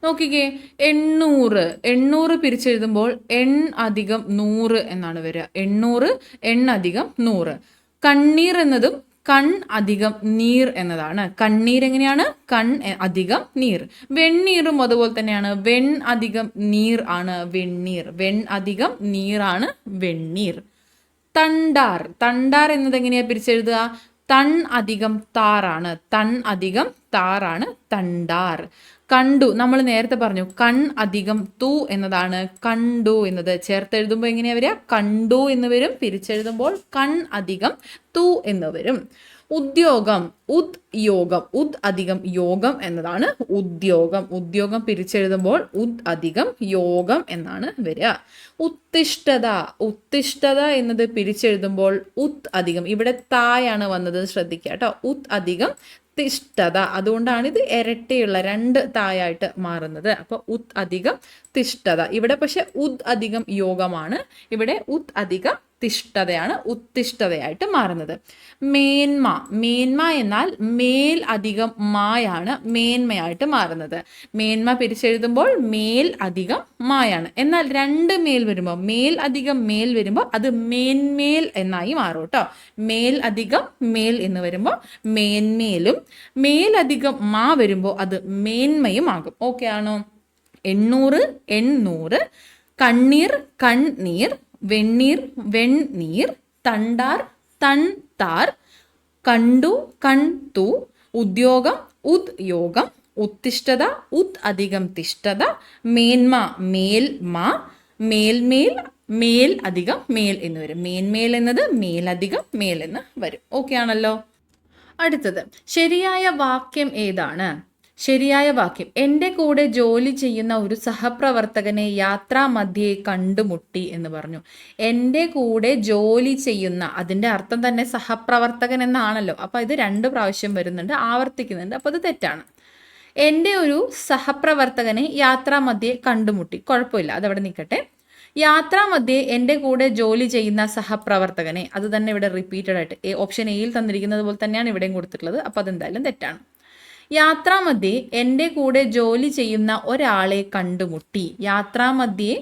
നോക്കിക്കേ, 800. 800 പിരിച്ചെഴുതുമ്പോൾ എൺ അധികം 100 എന്നാണ് വരിക. 800 എൺ അധികം 100. കണ്ണീർ എന്നതും കൺ അധികം നീർ എന്നതാണ്. കണ്ണീർ എങ്ങനെയാണ്? കൺ അധികം നീർ. വെണ്ണീറും അതുപോലെ തന്നെയാണ്. വെൺ അധികം നീർ ആണ് വെണ്ണീർ. വെൺ അധികം നീറാണ് വെണ്ണീർ. തണ്ടാർ. തണ്ടാർ എന്നത് എങ്ങനെയാണ് പിരിച്ചെഴുതുക? തൺ അധികം താറാണ്. തൺ അധികം താറാണ് തണ്ടാർ. കണ്ടു. നമ്മൾ നേരത്തെ പറഞ്ഞു കൺ അധികം തൂ എന്നതാണ് കണ്ടു എന്നത്. ചേർത്തെഴുതുമ്പോൾ എങ്ങനെയാ വരിക? കണ്ടു എന്ന് വരും. പിരിച്ചെഴുതുമ്പോൾ കൺ അധികം തു എന്ന് വരും. ഉദ്യോഗം, ഉദ് യോഗം, ഉദ് അധികം യോഗം എന്നതാണ് ഉദ്യോഗം. ഉദ്യോഗം പിരിച്ചെഴുതുമ്പോൾ ഉദ് അധികം യോഗം എന്നാണ് വരിക. ഉത്തിഷ്ഠത, ഉത്തിഷ്ഠത എന്നത് പിരിച്ചെഴുതുമ്പോൾ ഉത് അധികം, ഇവിടെ തായാണ് വന്നത് ശ്രദ്ധിക്കുക കേട്ടോ. ഉത് അധികം തിഷ്ഠത, അതുകൊണ്ടാണ് ഇത് ഇരട്ടിയുള്ള 2 തായായിട്ട് മാറുന്നത്. അപ്പോൾ ഉത് അധികം തിഷ്ഠത. ഇവിടെ പക്ഷെ ഉദ് അധികം യോഗമാണ്, ഇവിടെ ഉത് അധികം തിഷ്ഠതയാണ് ഉത്തിഷ്ഠതയായിട്ട് മാറുന്നത്. മേന്മ, മേന്മ എന്നാൽ മേൽ അധികം മായാണ് മേന്മയായിട്ട് മാറുന്നത്. മേന്മ പിരിച്ചെഴുതുമ്പോൾ മേൽ അധികം മായാണ്. എന്നാൽ 2 മേൽ വരുമ്പോൾ, മേൽ അധികം മേൽ വരുമ്പോൾ അത് മേന്മേൽ എന്നായി മാറും കേട്ടോ. മേൽ അധികം മേൽ എന്ന് വരുമ്പോൾ മേന്മേലും, മേലധികം മാ വരുമ്പോൾ അത് മേന്മയും ആകും. ഓക്കെ ആണോ? 800 എണ്ണൂറ്, കണ്ണീർ കണ്ണീർ, വെണ്ണീർ വെണ്ണീർ, തണ്ടാർ തൺതാർ, കണ്ടു കൺതു, ഉദ്യോഗം ഉദ് യോഗം, ഉത്തിഷ്ഠത ഉദ് അധികം തിഷ്ഠത, മേന്മ മേൽമ, മേൽമേൽ മേൽ അധികം മേൽ എന്ന് വരും. മേന്മേൽ എന്നത് മേലധികം മേൽ എന്ന് വരും. ഓക്കെ ആണല്ലോ? അടുത്തത് ശരിയായ വാക്യം ഏതാണ്? ശരിയായ വാക്യം, എൻ്റെ കൂടെ ജോലി ചെയ്യുന്ന ഒരു സഹപ്രവർത്തകനെ യാത്രാമധ്യേ കണ്ടുമുട്ടി എന്ന് പറഞ്ഞു. എൻ്റെ കൂടെ ജോലി ചെയ്യുന്ന, അതിൻ്റെ അർത്ഥം തന്നെ സഹപ്രവർത്തകൻ എന്നാണല്ലോ. അപ്പോൾ ഇത് 2 പ്രാവശ്യം വരുന്നുണ്ട്, ആവർത്തിക്കുന്നുണ്ട്. അപ്പോൾ അത് തെറ്റാണ്. എൻ്റെ ഒരു സഹപ്രവർത്തകനെ യാത്രാമധ്യേ കണ്ടുമുട്ടി, കുഴപ്പമില്ല, അതവിടെ നിൽക്കട്ടെ. യാത്രാമധ്യേ എൻ്റെ കൂടെ ജോലി ചെയ്യുന്ന സഹപ്രവർത്തകനെ, അത് തന്നെ ഇവിടെ റിപ്പീറ്റഡ് ആയിട്ട് ഓപ്ഷൻ എയിൽ തന്നിരിക്കുന്നത് പോലെ തന്നെയാണ് ഇവിടെയും കൊടുത്തിട്ടുള്ളത്. അപ്പോൾ അതെന്തായാലും തെറ്റാണ്. യാത്രാമധ്യേ എൻ്റെ കൂടെ ജോലി ചെയ്യുന്ന ഒരാളെ കണ്ടുമുട്ടി. യാത്രാമധ്യേ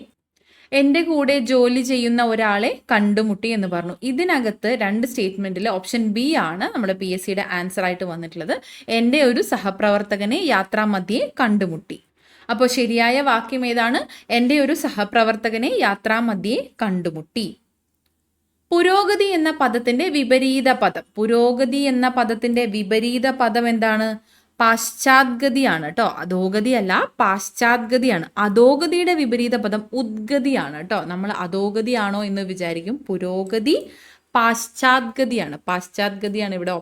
എൻ്റെ കൂടെ ജോലി ചെയ്യുന്ന ഒരാളെ കണ്ടുമുട്ടി എന്ന് പറഞ്ഞു. ഇതിനകത്ത് 2 സ്റ്റേറ്റ്മെൻറ്റിൽ ഓപ്ഷൻ ബി ആണ് നമ്മുടെ PSCയുടെ ആൻസർ ആയിട്ട് വന്നിട്ടുള്ളത്. എൻ്റെ ഒരു സഹപ്രവർത്തകനെ യാത്രാമധ്യേ കണ്ടുമുട്ടി. അപ്പോൾ ശരിയായ വാക്യം ഏതാണ്? എൻ്റെ ഒരു സഹപ്രവർത്തകനെ യാത്രാമധ്യേ കണ്ടുമുട്ടി. പുരോഗതി എന്ന പദത്തിന്റെ വിപരീത പദം. പുരോഗതി എന്ന പദത്തിന്റെ വിപരീത പദം എന്താണ്? പാശ്ചാത്ഗതിയാണ് കേട്ടോ. അധോഗതി അല്ല, പാശ്ചാത്ഗതിയാണ്. അധോഗതിയുടെ വിപരീത പദം ഉദ്ഗതിയാണ് കേട്ടോ. നമ്മൾ അധോഗതിയാണോ എന്ന് വിചാരിക്കും. പുരോഗതി പാശ്ചാത്ഗതിയാണ്. പാശ്ചാത്ഗതിയാണ് ഇവിടെ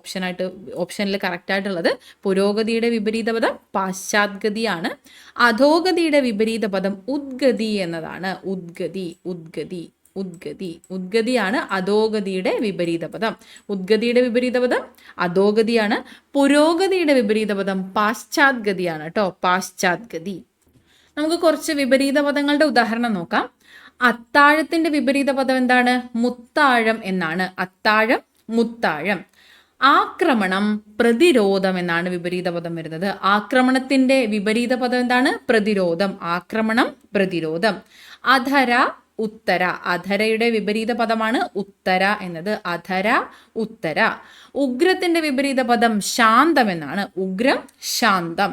ഓപ്ഷനിൽ കറക്റ്റ് ആയിട്ടുള്ളത്. പുരോഗതിയുടെ വിപരീത പദം പാശ്ചാത്ഗതിയാണ്. അധോഗതിയുടെ വിപരീത പദം ഉദ്ഗതി എന്നതാണ്. ഉദ്ഗതി, ഉദ്ഗതി, ഉദ്ഗതി. ഉദ്ഗതിയാണ് അധോഗതിയുടെ വിപരീത പദം. ഉദ്ഗതിയുടെ വിപരീത പദം അധോഗതിയാണ്. പുരോഗതിയുടെ വിപരീത പദം പാശ്ചാത്ഗതിയാണ് കേട്ടോ. പാശ്ചാത്ഗതി. നമുക്ക് കുറച്ച് വിപരീത പദങ്ങളുടെ ഉദാഹരണം നോക്കാം. അത്താഴത്തിന്റെ വിപരീത പദം എന്താണ്? മുത്താഴം എന്നാണ്. അത്താഴം, മുത്താഴം. ആക്രമണം, പ്രതിരോധം എന്നാണ് വിപരീത പദം വരുന്നത്. ആക്രമണത്തിന്റെ വിപരീത പദം എന്താണ്? പ്രതിരോധം. ആക്രമണം, പ്രതിരോധം. അധര, ഉത്തര. അധരയുടെ വിപരീത പദമാണ് ഉത്തര എന്നത്. അധര, ഉത്തര. ഉഗ്രത്തിന്റെ വിപരീത പദം ശാന്തം എന്നാണ്. ഉഗ്രം, ശാന്തം.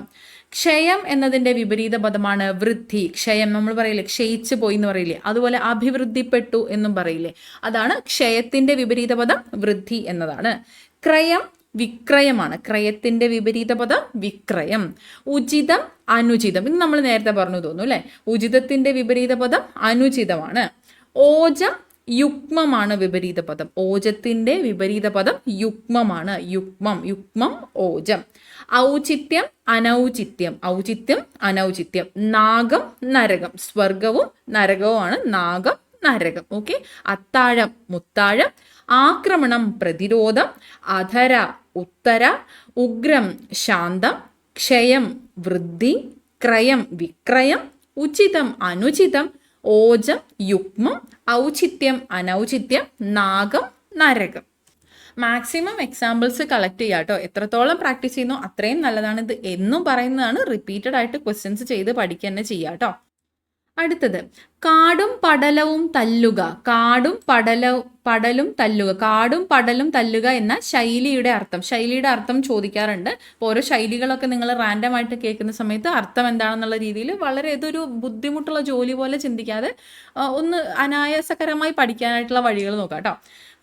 ക്ഷയം എന്നതിന്റെ വിപരീത പദമാണ് വൃദ്ധി. ക്ഷയം നമ്മൾ പറയില്ലേ, ക്ഷയിച്ചു പോയി എന്ന് പറയില്ലേ, അതുപോലെ അഭിവൃദ്ധിപ്പെട്ടു എന്നും പറയില്ലേ, അതാണ് ക്ഷയത്തിന്റെ വിപരീത പദം വൃദ്ധി എന്നതാണ്. ക്രയം, വിക്രയമാണ്. ക്രയത്തിന്റെ വിപരീത പദം വിക്രയം. ഉചിതം, അനുചിതം. ഇത് നമ്മൾ നേരത്തെ പറഞ്ഞു തോന്നുന്നു അല്ലെ. ഉചിതത്തിന്റെ വിപരീത പദം അനുചിതമാണ്. ഓജം, യുഗ്മമാണ് വിപരീത പദം. ഓജത്തിന്റെ വിപരീത പദം യുഗ്മമാണ്. യുഗ്മം, യുഗ്മം, ഓജം. ഔചിത്യം, അനൗചിത്യം. ഔചിത്യം, അനൗചിത്യം. നാഗം, നരകം. സ്വർഗവും നരകവുമാണ് നാഗം, നരകം. ഓക്കെ. അത്താഴം, മുത്താഴം. ആക്രമണം, പ്രതിരോധം. അധര, ഉത്തര. ഉഗ്രം, ശാന്തം. ക്ഷയം, വൃദ്ധി. ക്രയം, വിക്രയം. ഉചിതം, അനുചിതം. ഓജം, യുഗ്മം. ഔചിത്യം, അനൗചിത്യം. നാഗം, നരകം. മാക്സിമം എക്സാമ്പിൾസ് കളക്ട് ചെയ്യുക കേട്ടോ. എത്രത്തോളം പ്രാക്ടീസ് ചെയ്യുന്നോ അത്രയും നല്ലതാണ്. ഇത് എന്നും പറയുന്നതാണ്. റിപ്പീറ്റഡ് ആയിട്ട് ക്വസ്റ്റ്യൻസ് ചെയ്ത് പഠിക്കുക തന്നെ ചെയ്യുക കേട്ടോ. അടുത്തത് കാടും പടലവും തല്ലുക. കാടും പടലും തല്ലുക. കാടും പടലും തല്ലുക എന്ന ശൈലിയുടെ അർത്ഥം ചോദിക്കാറുണ്ട്. അപ്പോൾ ഓരോ ശൈലികളൊക്കെ നിങ്ങൾ റാൻഡം ആയിട്ട് കേൾക്കുന്ന സമയത്ത് അർത്ഥം എന്താണെന്നുള്ള രീതിയിൽ വളരെ ഇതൊരു ബുദ്ധിമുട്ടുള്ള ജോലി പോലെ ചിന്തിക്കാതെ ഒന്ന് അനായാസകരമായി പഠിക്കാനായിട്ടുള്ള വഴികൾ നോക്കാം കേട്ടോ.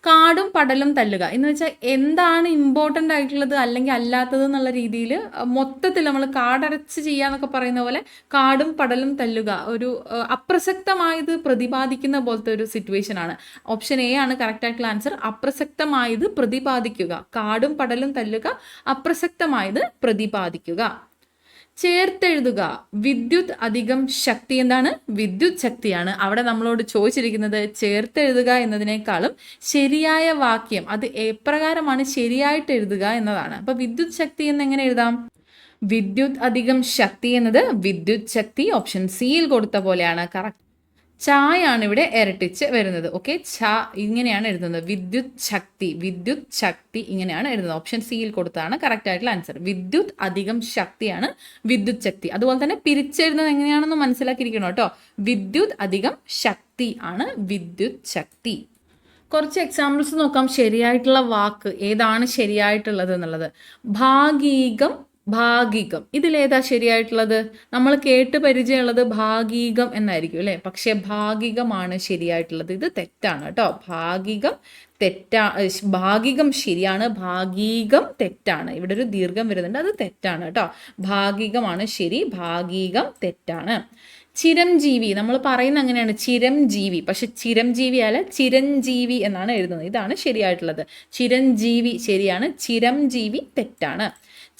കാടും പടലും തല്ലുക എന്ന് വെച്ചാൽ എന്താണ് ഇമ്പോർട്ടൻ്റ് ആയിട്ടുള്ളത് അല്ലെങ്കിൽ അല്ലാത്തത് എന്നുള്ള രീതിയിൽ മൊത്തത്തിൽ നമ്മൾ കാടടച്ച് ചെയ്യാന്നൊക്കെ പറയുന്ന പോലെ കാടും പടലും തല്ലുക ഒരു അപ്രസക്ത അപ്രസക്തമായത് പ്രതിപാദിക്കുന്ന പോലത്തെ ഒരു സിറ്റുവേഷൻ ആണ്. ഓപ്ഷൻ എ ആണ് കറക്റ്റ് ആയിട്ടുള്ള ആൻസർ. അപ്രസക്തമായത് പ്രതിപാദിക്കുക. കാടും പടലും തല്ലുക, അപ്രസക്തമായത് പ്രതിപാദിക്കുക. ചേർത്തെഴുതുക. വിദ്യുത് അധികം ശക്തി എന്താണ്? വിദ്യുത് ശക്തിയാണ്. അവിടെ നമ്മളോട് ചോദിച്ചിരിക്കുന്നത് ചേർത്തെഴുതുക എന്നതിനേക്കാളും ശരിയായ വാക്യം അത് എപ്രകാരമാണ് ശരിയായിട്ട് എഴുതുക എന്നതാണ്. അപ്പൊ വിദ്യുത് ശക്തി എന്ന് എങ്ങനെ എഴുതാം? വിദ്യുത് അധികം ശക്തി എന്നത് വിദ്യുത് ശക്തി ഓപ്ഷൻ സിയിൽ കൊടുത്ത പോലെയാണ്. കറക്റ്റ്. ചായാണ് ഇവിടെ ഇരട്ടിച്ച് വരുന്നത്. ഓക്കെ, ച ഇങ്ങനെയാണ് എഴുതുന്നത്. വിദ്യുത് ശക്തി, വിദ്യുത് ശക്തി ഇങ്ങനെയാണ് എഴുതുന്നത്. ഓപ്ഷൻ സിയിൽ കൊടുത്താണ് കറക്റ്റ് ആയിട്ടുള്ള ആൻസർ. വിദ്യുത് അധികം ശക്തിയാണ് വിദ്യുത് ശക്തി. അതുപോലെ തന്നെ പിരിച്ചെഴുതുന്നത് എങ്ങനെയാണെന്ന് മനസ്സിലാക്കിയിരിക്കണം കേട്ടോ. വിദ്യുത് അധികം ശക്തി ആണ് വിദ്യുത് ശക്തി. കുറച്ച് എക്സാമ്പിൾസ് നോക്കാം. ശരിയായിട്ടുള്ള വാക്ക് ഏതാണ് ശരിയായിട്ടുള്ളത് എന്നുള്ളത്. ഭാഗികം, ഭാഗികം, ഇതിലേതാ ശരിയായിട്ടുള്ളത്? നമ്മൾ കേട്ട് പരിചയമുള്ളത് ഭാഗികം എന്നായിരിക്കും അല്ലേ? പക്ഷെ ഭാഗികമാണ് ശരിയായിട്ടുള്ളത്. ഇത് തെറ്റാണ് കേട്ടോ. ഭാഗികം ഭാഗികം ശരിയാണ്, ഭാഗികം തെറ്റാണ്. ഇവിടെ ഒരു ദീർഘം വരുന്നുണ്ട്, അത് തെറ്റാണ് കേട്ടോ. ഭാഗികമാണ് ശരി, ഭാഗികം തെറ്റാണ്. ചിരംജീവി, നമ്മൾ പറയുന്ന അങ്ങനെയാണ് ചിരംജീവി, പക്ഷെ ചിരംജീവി അല്ല ചിരഞ്ജീവി എന്നാണ് എഴുതുന്നത്. ഇതാണ് ശരിയായിട്ടുള്ളത്. ചിരഞ്ജീവി ശരിയാണ്, ചിരംജീവി തെറ്റാണ്.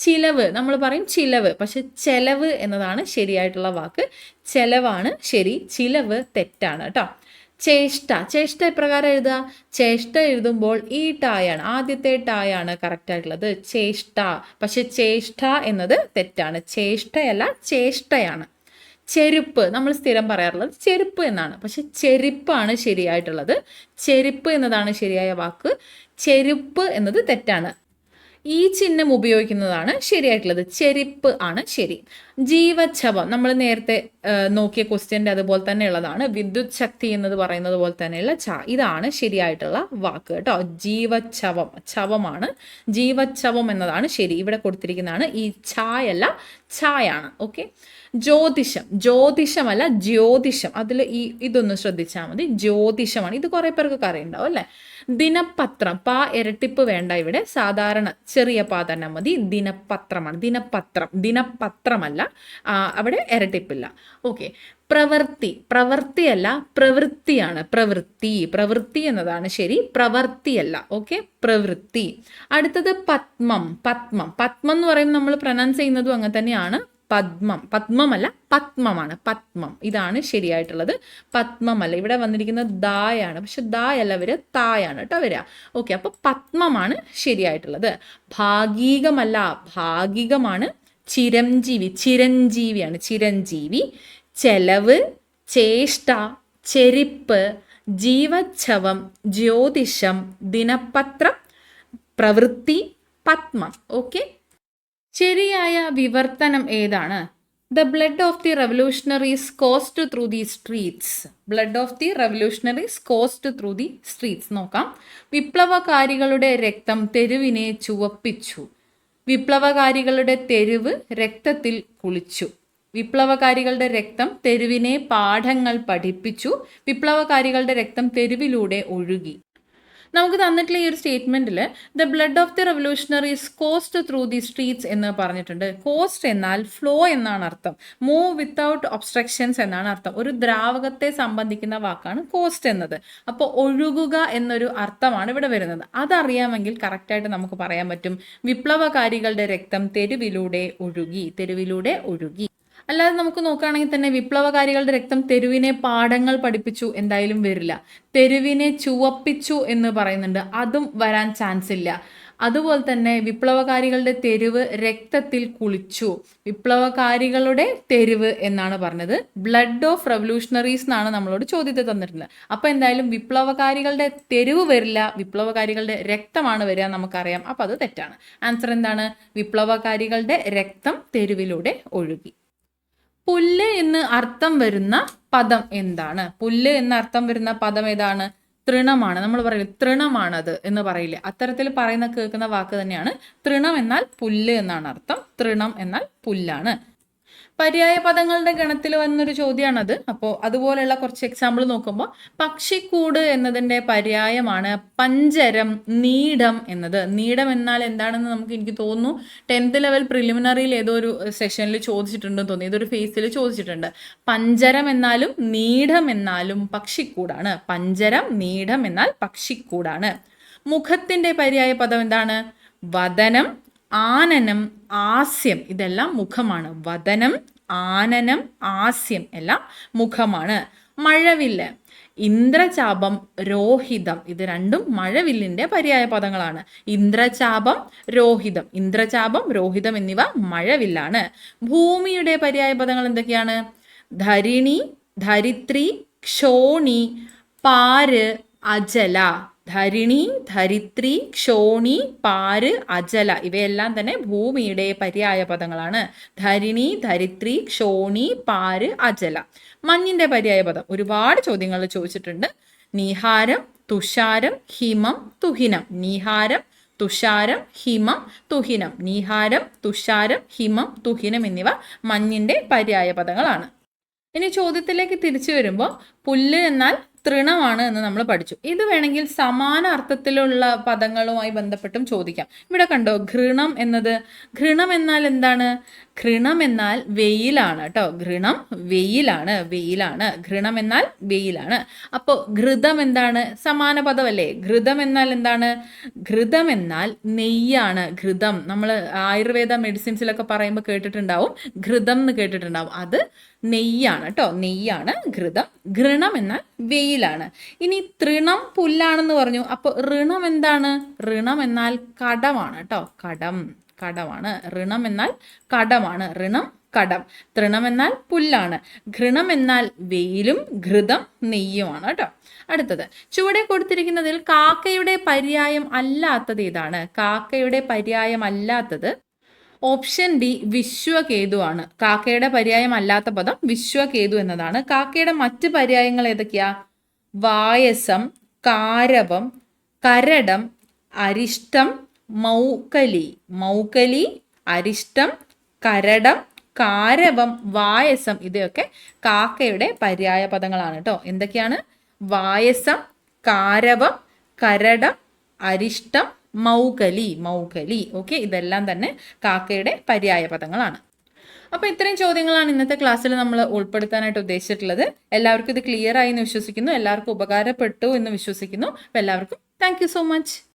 ചിലവ്, നമ്മൾ പറയും ചിലവ്, പക്ഷെ ചെലവ് എന്നതാണ് ശരിയായിട്ടുള്ള വാക്ക്. ചെലവാണ് ശരി, ചിലവ് തെറ്റാണ് കേട്ടോ. ചേഷ്ട, ചേഷ്ട എപ്രകാരം എഴുതുക? ചേഷ്ട എഴുതുമ്പോൾ ഈ ടായാണ്, ആദ്യത്തെ ടായാണ് കറക്റ്റ് ആയിട്ടുള്ളത്. ചേഷ്ട, പക്ഷെ ചേഷ്ട എന്നത് തെറ്റാണ്. ചേഷ്ടയല്ല ചേഷ്ടയാണ്. ചെരുപ്പ്, നമ്മൾ സ്ഥിരം പറയാറുള്ളത് ചെരുപ്പ് എന്നാണ്, പക്ഷെ ചെരുപ്പാണ് ശരിയായിട്ടുള്ളത്. ചെരുപ്പ് എന്നതാണ് ശരിയായ വാക്ക്. ചെരുപ്പ് എന്നത് തെറ്റാണ്. ഈ ചിഹ്നം ഉപയോഗിക്കുന്നതാണ് ശരിയായിട്ടുള്ളത്. ചെരിപ്പ് ആണ് ശരി. ജീവച്ഛവം, നമ്മൾ നേരത്തെ നോക്കിയ ക്വസ്റ്റ്യൻ്റെ അതുപോലെ തന്നെ ഉള്ളതാണ്. വിദ്യുത് ശക്തി എന്നത് പറയുന്നത് പോലെ തന്നെയുള്ള ഇതാണ് ശരിയായിട്ടുള്ള വാക്ക് കേട്ടോ. ജീവച്ഛവം, ഛവമാണ്. ജീവച്ഛവം എന്നതാണ് ശരി. ഇവിടെ കൊടുത്തിരിക്കുന്നതാണ്. ഈ ഛായല്ല ഛായാണ്. ഓക്കെ. ജ്യോതിഷം, ജ്യോതിഷമല്ല ജ്യോതിഷം, അതിൽ ഇതൊന്ന് ശ്രദ്ധിച്ചാൽ മതി. ജ്യോതിഷമാണ്. ഇത് കുറേ പേർക്കൊക്കെ അറിയുണ്ടാവും അല്ലേ? ദിനപത്രം, പാ ഇരട്ടിപ്പ് വേണ്ട ഇവിടെ, സാധാരണ ചെറിയ പാ തന്നെ മതി. ദിനപത്രമാണ്. ദിനപത്രം, ദിനപത്രമല്ല, അവിടെ ഇരട്ടിപ്പില്ല. ഓക്കെ. പ്രവൃത്തി, പ്രവൃത്തിയല്ല പ്രവൃത്തിയാണ്. പ്രവൃത്തി, പ്രവൃത്തി എന്നതാണ് ശരി, പ്രവൃത്തിയല്ല. ഓക്കെ, പ്രവൃത്തി. അടുത്തത് പത്മം, പത്മം, പത്മം എന്ന് പറയുമ്പോൾ നമ്മൾ പ്രൊനൗൺസ് ചെയ്യുന്നതും അങ്ങനെ തന്നെയാണ്. പദ്മം, പദ്മമല്ല പത്മമാണ്. പത്മം, ഇതാണ് ശരിയായിട്ടുള്ളത്. പത്മമല്ല, ഇവിടെ വന്നിരിക്കുന്നത് ദായാണ്, പക്ഷെ ദായല്ല വരിക, തായാണ് കേട്ടോ വരിക. ഓക്കെ, അപ്പോൾ പത്മമാണ് ശരിയായിട്ടുള്ളത്. ഭാഗികമല്ല ഭാഗികമാണ്. ചിരഞ്ജീവി, ചിരഞ്ജീവിയാണ്, ചിരഞ്ജീവി. ചെലവ്, ചേഷ്ട, ചെരിപ്പ്, ജീവച്ഛവം, ജ്യോതിഷം, ദിനപത്രം, പ്രവൃത്തി, പത്മം. ഓക്കെ. ശരിയായ വിവർത്തനം ഏതാണ്? The blood of the revolutionaries coursed through the streets. Blood of the revolutionaries coursed through the streets നോക്കാം. വിപ്ലവകാരികളുടെ രക്തം തെരുവിനെ ചുവപ്പിച്ചു. വിപ്ലവകാരികളുടെ തെരുവ് രക്തത്തിൽ കുളിച്ചു. വിപ്ലവകാരികളുടെ രക്തം തെരുവിനെ പാഠങ്ങൾ പഠിപ്പിച്ചു. വിപ്ലവകാരികളുടെ രക്തം തെരുവിലൂടെ ഒഴുകി. നമുക്ക് തന്നിട്ടുള്ള ഈ ഒരു സ്റ്റേറ്റ്മെൻറ്റിൽ the blood of the revolutionaries coursed through the streets എന്ന് പറഞ്ഞിട്ടുണ്ട്. കോസ്റ്റ് എന്നാൽ ഫ്ലോ എന്നാണ് അർത്ഥം. മൂവ് വിത്തൗട്ട് ഒബ്സ്ട്രക്ഷൻസ് എന്നാണ് അർത്ഥം. ഒരു ദ്രാവകത്തെ സംബന്ധിക്കുന്ന വാക്കാണ് കോസ്റ്റ് എന്നത്. അപ്പോൾ ഒഴുകുക എന്നൊരു അർത്ഥമാണ് ഇവിടെ വരുന്നത്. അതറിയാമെങ്കിൽ കറക്റ്റായിട്ട് നമുക്ക് പറയാൻ പറ്റും വിപ്ലവകാരികളുടെ രക്തം തെരുവിലൂടെ ഒഴുകി. തെരുവിലൂടെ ഒഴുകി. അല്ലാതെ നമുക്ക് നോക്കുകയാണെങ്കിൽ തന്നെ വിപ്ലവകാരികളുടെ രക്തം തെരുവിനെ പാഠങ്ങൾ പഠിപ്പിച്ചു എന്തായാലും വരില്ല. തെരുവിനെ ചുവപ്പിച്ചു എന്ന് പറയുന്നുണ്ട്, അതും വരാൻ ചാൻസ് ഇല്ല. അതുപോലെ തന്നെ വിപ്ലവകാരികളുടെ തെരുവ് രക്തത്തിൽ കുളിച്ചു. വിപ്ലവകാരികളുടെ തെരുവ് എന്നാണ് പറഞ്ഞത്. ബ്ലഡ് ഓഫ് റെവല്യൂഷണറീസ് എന്നാണ് നമ്മളോട് ചോദ്യത്തെ തന്നിട്ടുള്ളത്. അപ്പോൾ എന്തായാലും വിപ്ലവകാരികളുടെ തെരുവ് വരില്ല, വിപ്ലവകാരികളുടെ രക്തമാണ് വരിക നമുക്കറിയാം. അപ്പോൾ അത് തെറ്റാണ്. ആൻസർ എന്താണ്? വിപ്ലവകാരികളുടെ രക്തം തെരുവിലൂടെ ഒഴുകി. പുല്ല് എന്ന് അർത്ഥം വരുന്ന പദം എന്താണ്? പുല്ല് എന്ന അർത്ഥം വരുന്ന പദം ഏതാണ്? തൃണമാണ്. നമ്മൾ പറയില്ലേ തൃണമാണത് എന്ന് പറയില്ലേ, അത്തരത്തിൽ പറയുന്ന കേൾക്കുന്ന വാക്ക് തന്നെയാണ്. തൃണം എന്നാൽ പുല്ല് എന്നാണ് അർത്ഥം. തൃണം എന്നാൽ പുല്ലാണ്. പര്യായ പദങ്ങളുടെ ഗണത്തിൽ വന്നൊരു ചോദ്യമാണത്. അപ്പോൾ അതുപോലെയുള്ള കുറച്ച് എക്സാമ്പിൾ നോക്കുമ്പോൾ പക്ഷിക്കൂട് എന്നതിൻ്റെ പര്യായമാണ് പഞ്ചരം, നീഡം എന്നത്. നീഡം എന്നാൽ എന്താണെന്ന് എനിക്ക് തോന്നുന്നു 10th ലെവൽ പ്രിലിമിനറിയിൽ ഏതോ ഒരു സെഷനിൽ ചോദിച്ചിട്ടുണ്ടെന്ന് തോന്നി, ഏതൊരു ഫേസിൽ ചോദിച്ചിട്ടുണ്ട്. പഞ്ചരം എന്നാലും നീഡം എന്നാലും പക്ഷിക്കൂടാണ്. പഞ്ചരം, നീഡം എന്നാൽ പക്ഷിക്കൂടാണ്. മുഖത്തിൻ്റെ പര്യായ പദം എന്താണ്? വദനം, ആനനം, ആസ്യം. ഇതെല്ലാം മുഖമാണ്. വദനം, ആനനം, ആസ്യം എല്ലാം മുഖമാണ്. മഴവില്ല്, ഇന്ദ്രചാപം, രോഹിതം. ഇത് രണ്ടും മഴവില്ലിന്റെ പര്യായ പദങ്ങളാണ്. ഇന്ദ്രചാപം, രോഹിതം. ഇന്ദ്രചാപം, രോഹിതം എന്നിവ മഴവില്ലാണ്. ഭൂമിയുടെ പര്യായ പദങ്ങൾ എന്തൊക്കെയാണ്? ധരിണി, ധരിത്രി, ക്ഷോണി, പാര്, അജല. ധരിണി, ധരിത്രി, ക്ഷോണി, പാര്, അജല ഇവയെല്ലാം തന്നെ ഭൂമിയുടെ പര്യായ പദങ്ങളാണ്. ധരിണി, ധരിത്രി, ക്ഷോണി, പാര്, അജല. മഞ്ഞിന്റെ പര്യായ പദം ഒരുപാട് ചോദ്യങ്ങൾ ചോദിച്ചിട്ടുണ്ട്. നീഹാരം, തുഷാരം, ഹിമം, തുഹിനം. നീഹാരം, തുഷാരം, ഹിമം, തുഹിനം. നീഹാരം, തുഷാരം, ഹിമം, തുഹിനം എന്നിവ മഞ്ഞിന്റെ പര്യായ പദങ്ങളാണ്. ഇനി ചോദ്യത്തിലേക്ക് തിരിച്ചു വരുമ്പോൾ പുല്ല് എന്നാൽ തൃണമാണ് എന്ന് നമ്മൾ പഠിച്ചു. ഇത് വേണമെങ്കിൽ സമാന അർത്ഥത്തിലുള്ള പദങ്ങളുമായി ബന്ധപ്പെട്ടും ചോദിക്കാം. ഇവിടെ കണ്ടോ, ഘൃണം എന്നത്. ഘൃണം എന്നാൽ എന്താണ്? ഘൃണം എന്നാൽ വെയിലാണ് കേട്ടോ. ഘൃണം വെയിലാണ്, വെയിലാണ്. ഘൃണം എന്നാൽ വെയിലാണ്. അപ്പോൾ ഘൃതം എന്താണ്? സമാന പദമല്ലേ. ഘൃതം എന്നാൽ എന്താണ്? ഘൃതം എന്നാൽ നെയ്യാണ്. ഘൃതം നമ്മൾ ആയുർവേദ മെഡിസിൻസിലൊക്കെ പറയുമ്പോൾ കേട്ടിട്ടുണ്ടാവും, ഘൃതം എന്ന് കേട്ടിട്ടുണ്ടാവും. അത് നെയ്യാണ് കേട്ടോ, നെയ്യാണ് ഘൃതം. ഘൃണം എന്നാൽ വെയിലാണ്. ഇനി തൃണം പുല്ലാണെന്ന് പറഞ്ഞു. അപ്പോൾ ഋണം എന്താണ്? ഋണം എന്നാൽ കടമാണ് കേട്ടോ. കടം, കടമാണ്. ഋണം എന്നാൽ കടമാണ്. ഋണം, കടം. തൃണം എന്നാൽ പുല്ലാണ്. ഘൃണം എന്നാൽ വെയിലും ഘൃതം നെയ്യുമാണ് കേട്ടോ. അടുത്തത്, ചുവടെ കൊടുത്തിരിക്കുന്നതിൽ കാക്കയുടെ പര്യായം അല്ലാത്തത് ഏതാണ്? കാക്കയുടെ പര്യായം അല്ലാത്തത് ഓപ്ഷൻ ഡി വിശ്വകേതുവാണ്. കാക്കയുടെ പര്യായം അല്ലാത്ത പദം വിശ്വകേതു എന്നതാണ്. കാക്കയുടെ മറ്റ് പര്യായങ്ങൾ ഏതൊക്കെയാ? വായസം, കാരവം, കരടം, അരിഷ്ടം, മൗക്കലി. മൗക്കലി, അരിഷ്ടം, കരടം, കാരവം, വായസം ഇതൊക്കെ കാക്കയുടെ പര്യായ പദങ്ങളാണ് കേട്ടോ. എന്തൊക്കെയാണ്? വായസം, കാരവം, കരടം, അരിഷ്ടം, മൗകലി. മൗകലി. ഓക്കെ, ഇതെല്ലാം തന്നെ കാക്കയുടെ പര്യായ പദങ്ങളാണ്. അപ്പോൾ ഇത്രയും ചോദ്യങ്ങളാണ് ഇന്നത്തെ ക്ലാസ്സിൽ നമ്മൾ ഉൾപ്പെടുത്താനായിട്ട് ഉദ്ദേശിച്ചിട്ടുള്ളത്. എല്ലാവർക്കും ഇത് ക്ലിയർ ആയി എന്ന് വിശ്വസിക്കുന്നു. എല്ലാവർക്കും ഉപകാരപ്പെട്ടു എന്ന് വിശ്വസിക്കുന്നു. അപ്പോൾ എല്ലാവർക്കും താങ്ക് യു സോ മച്ച്.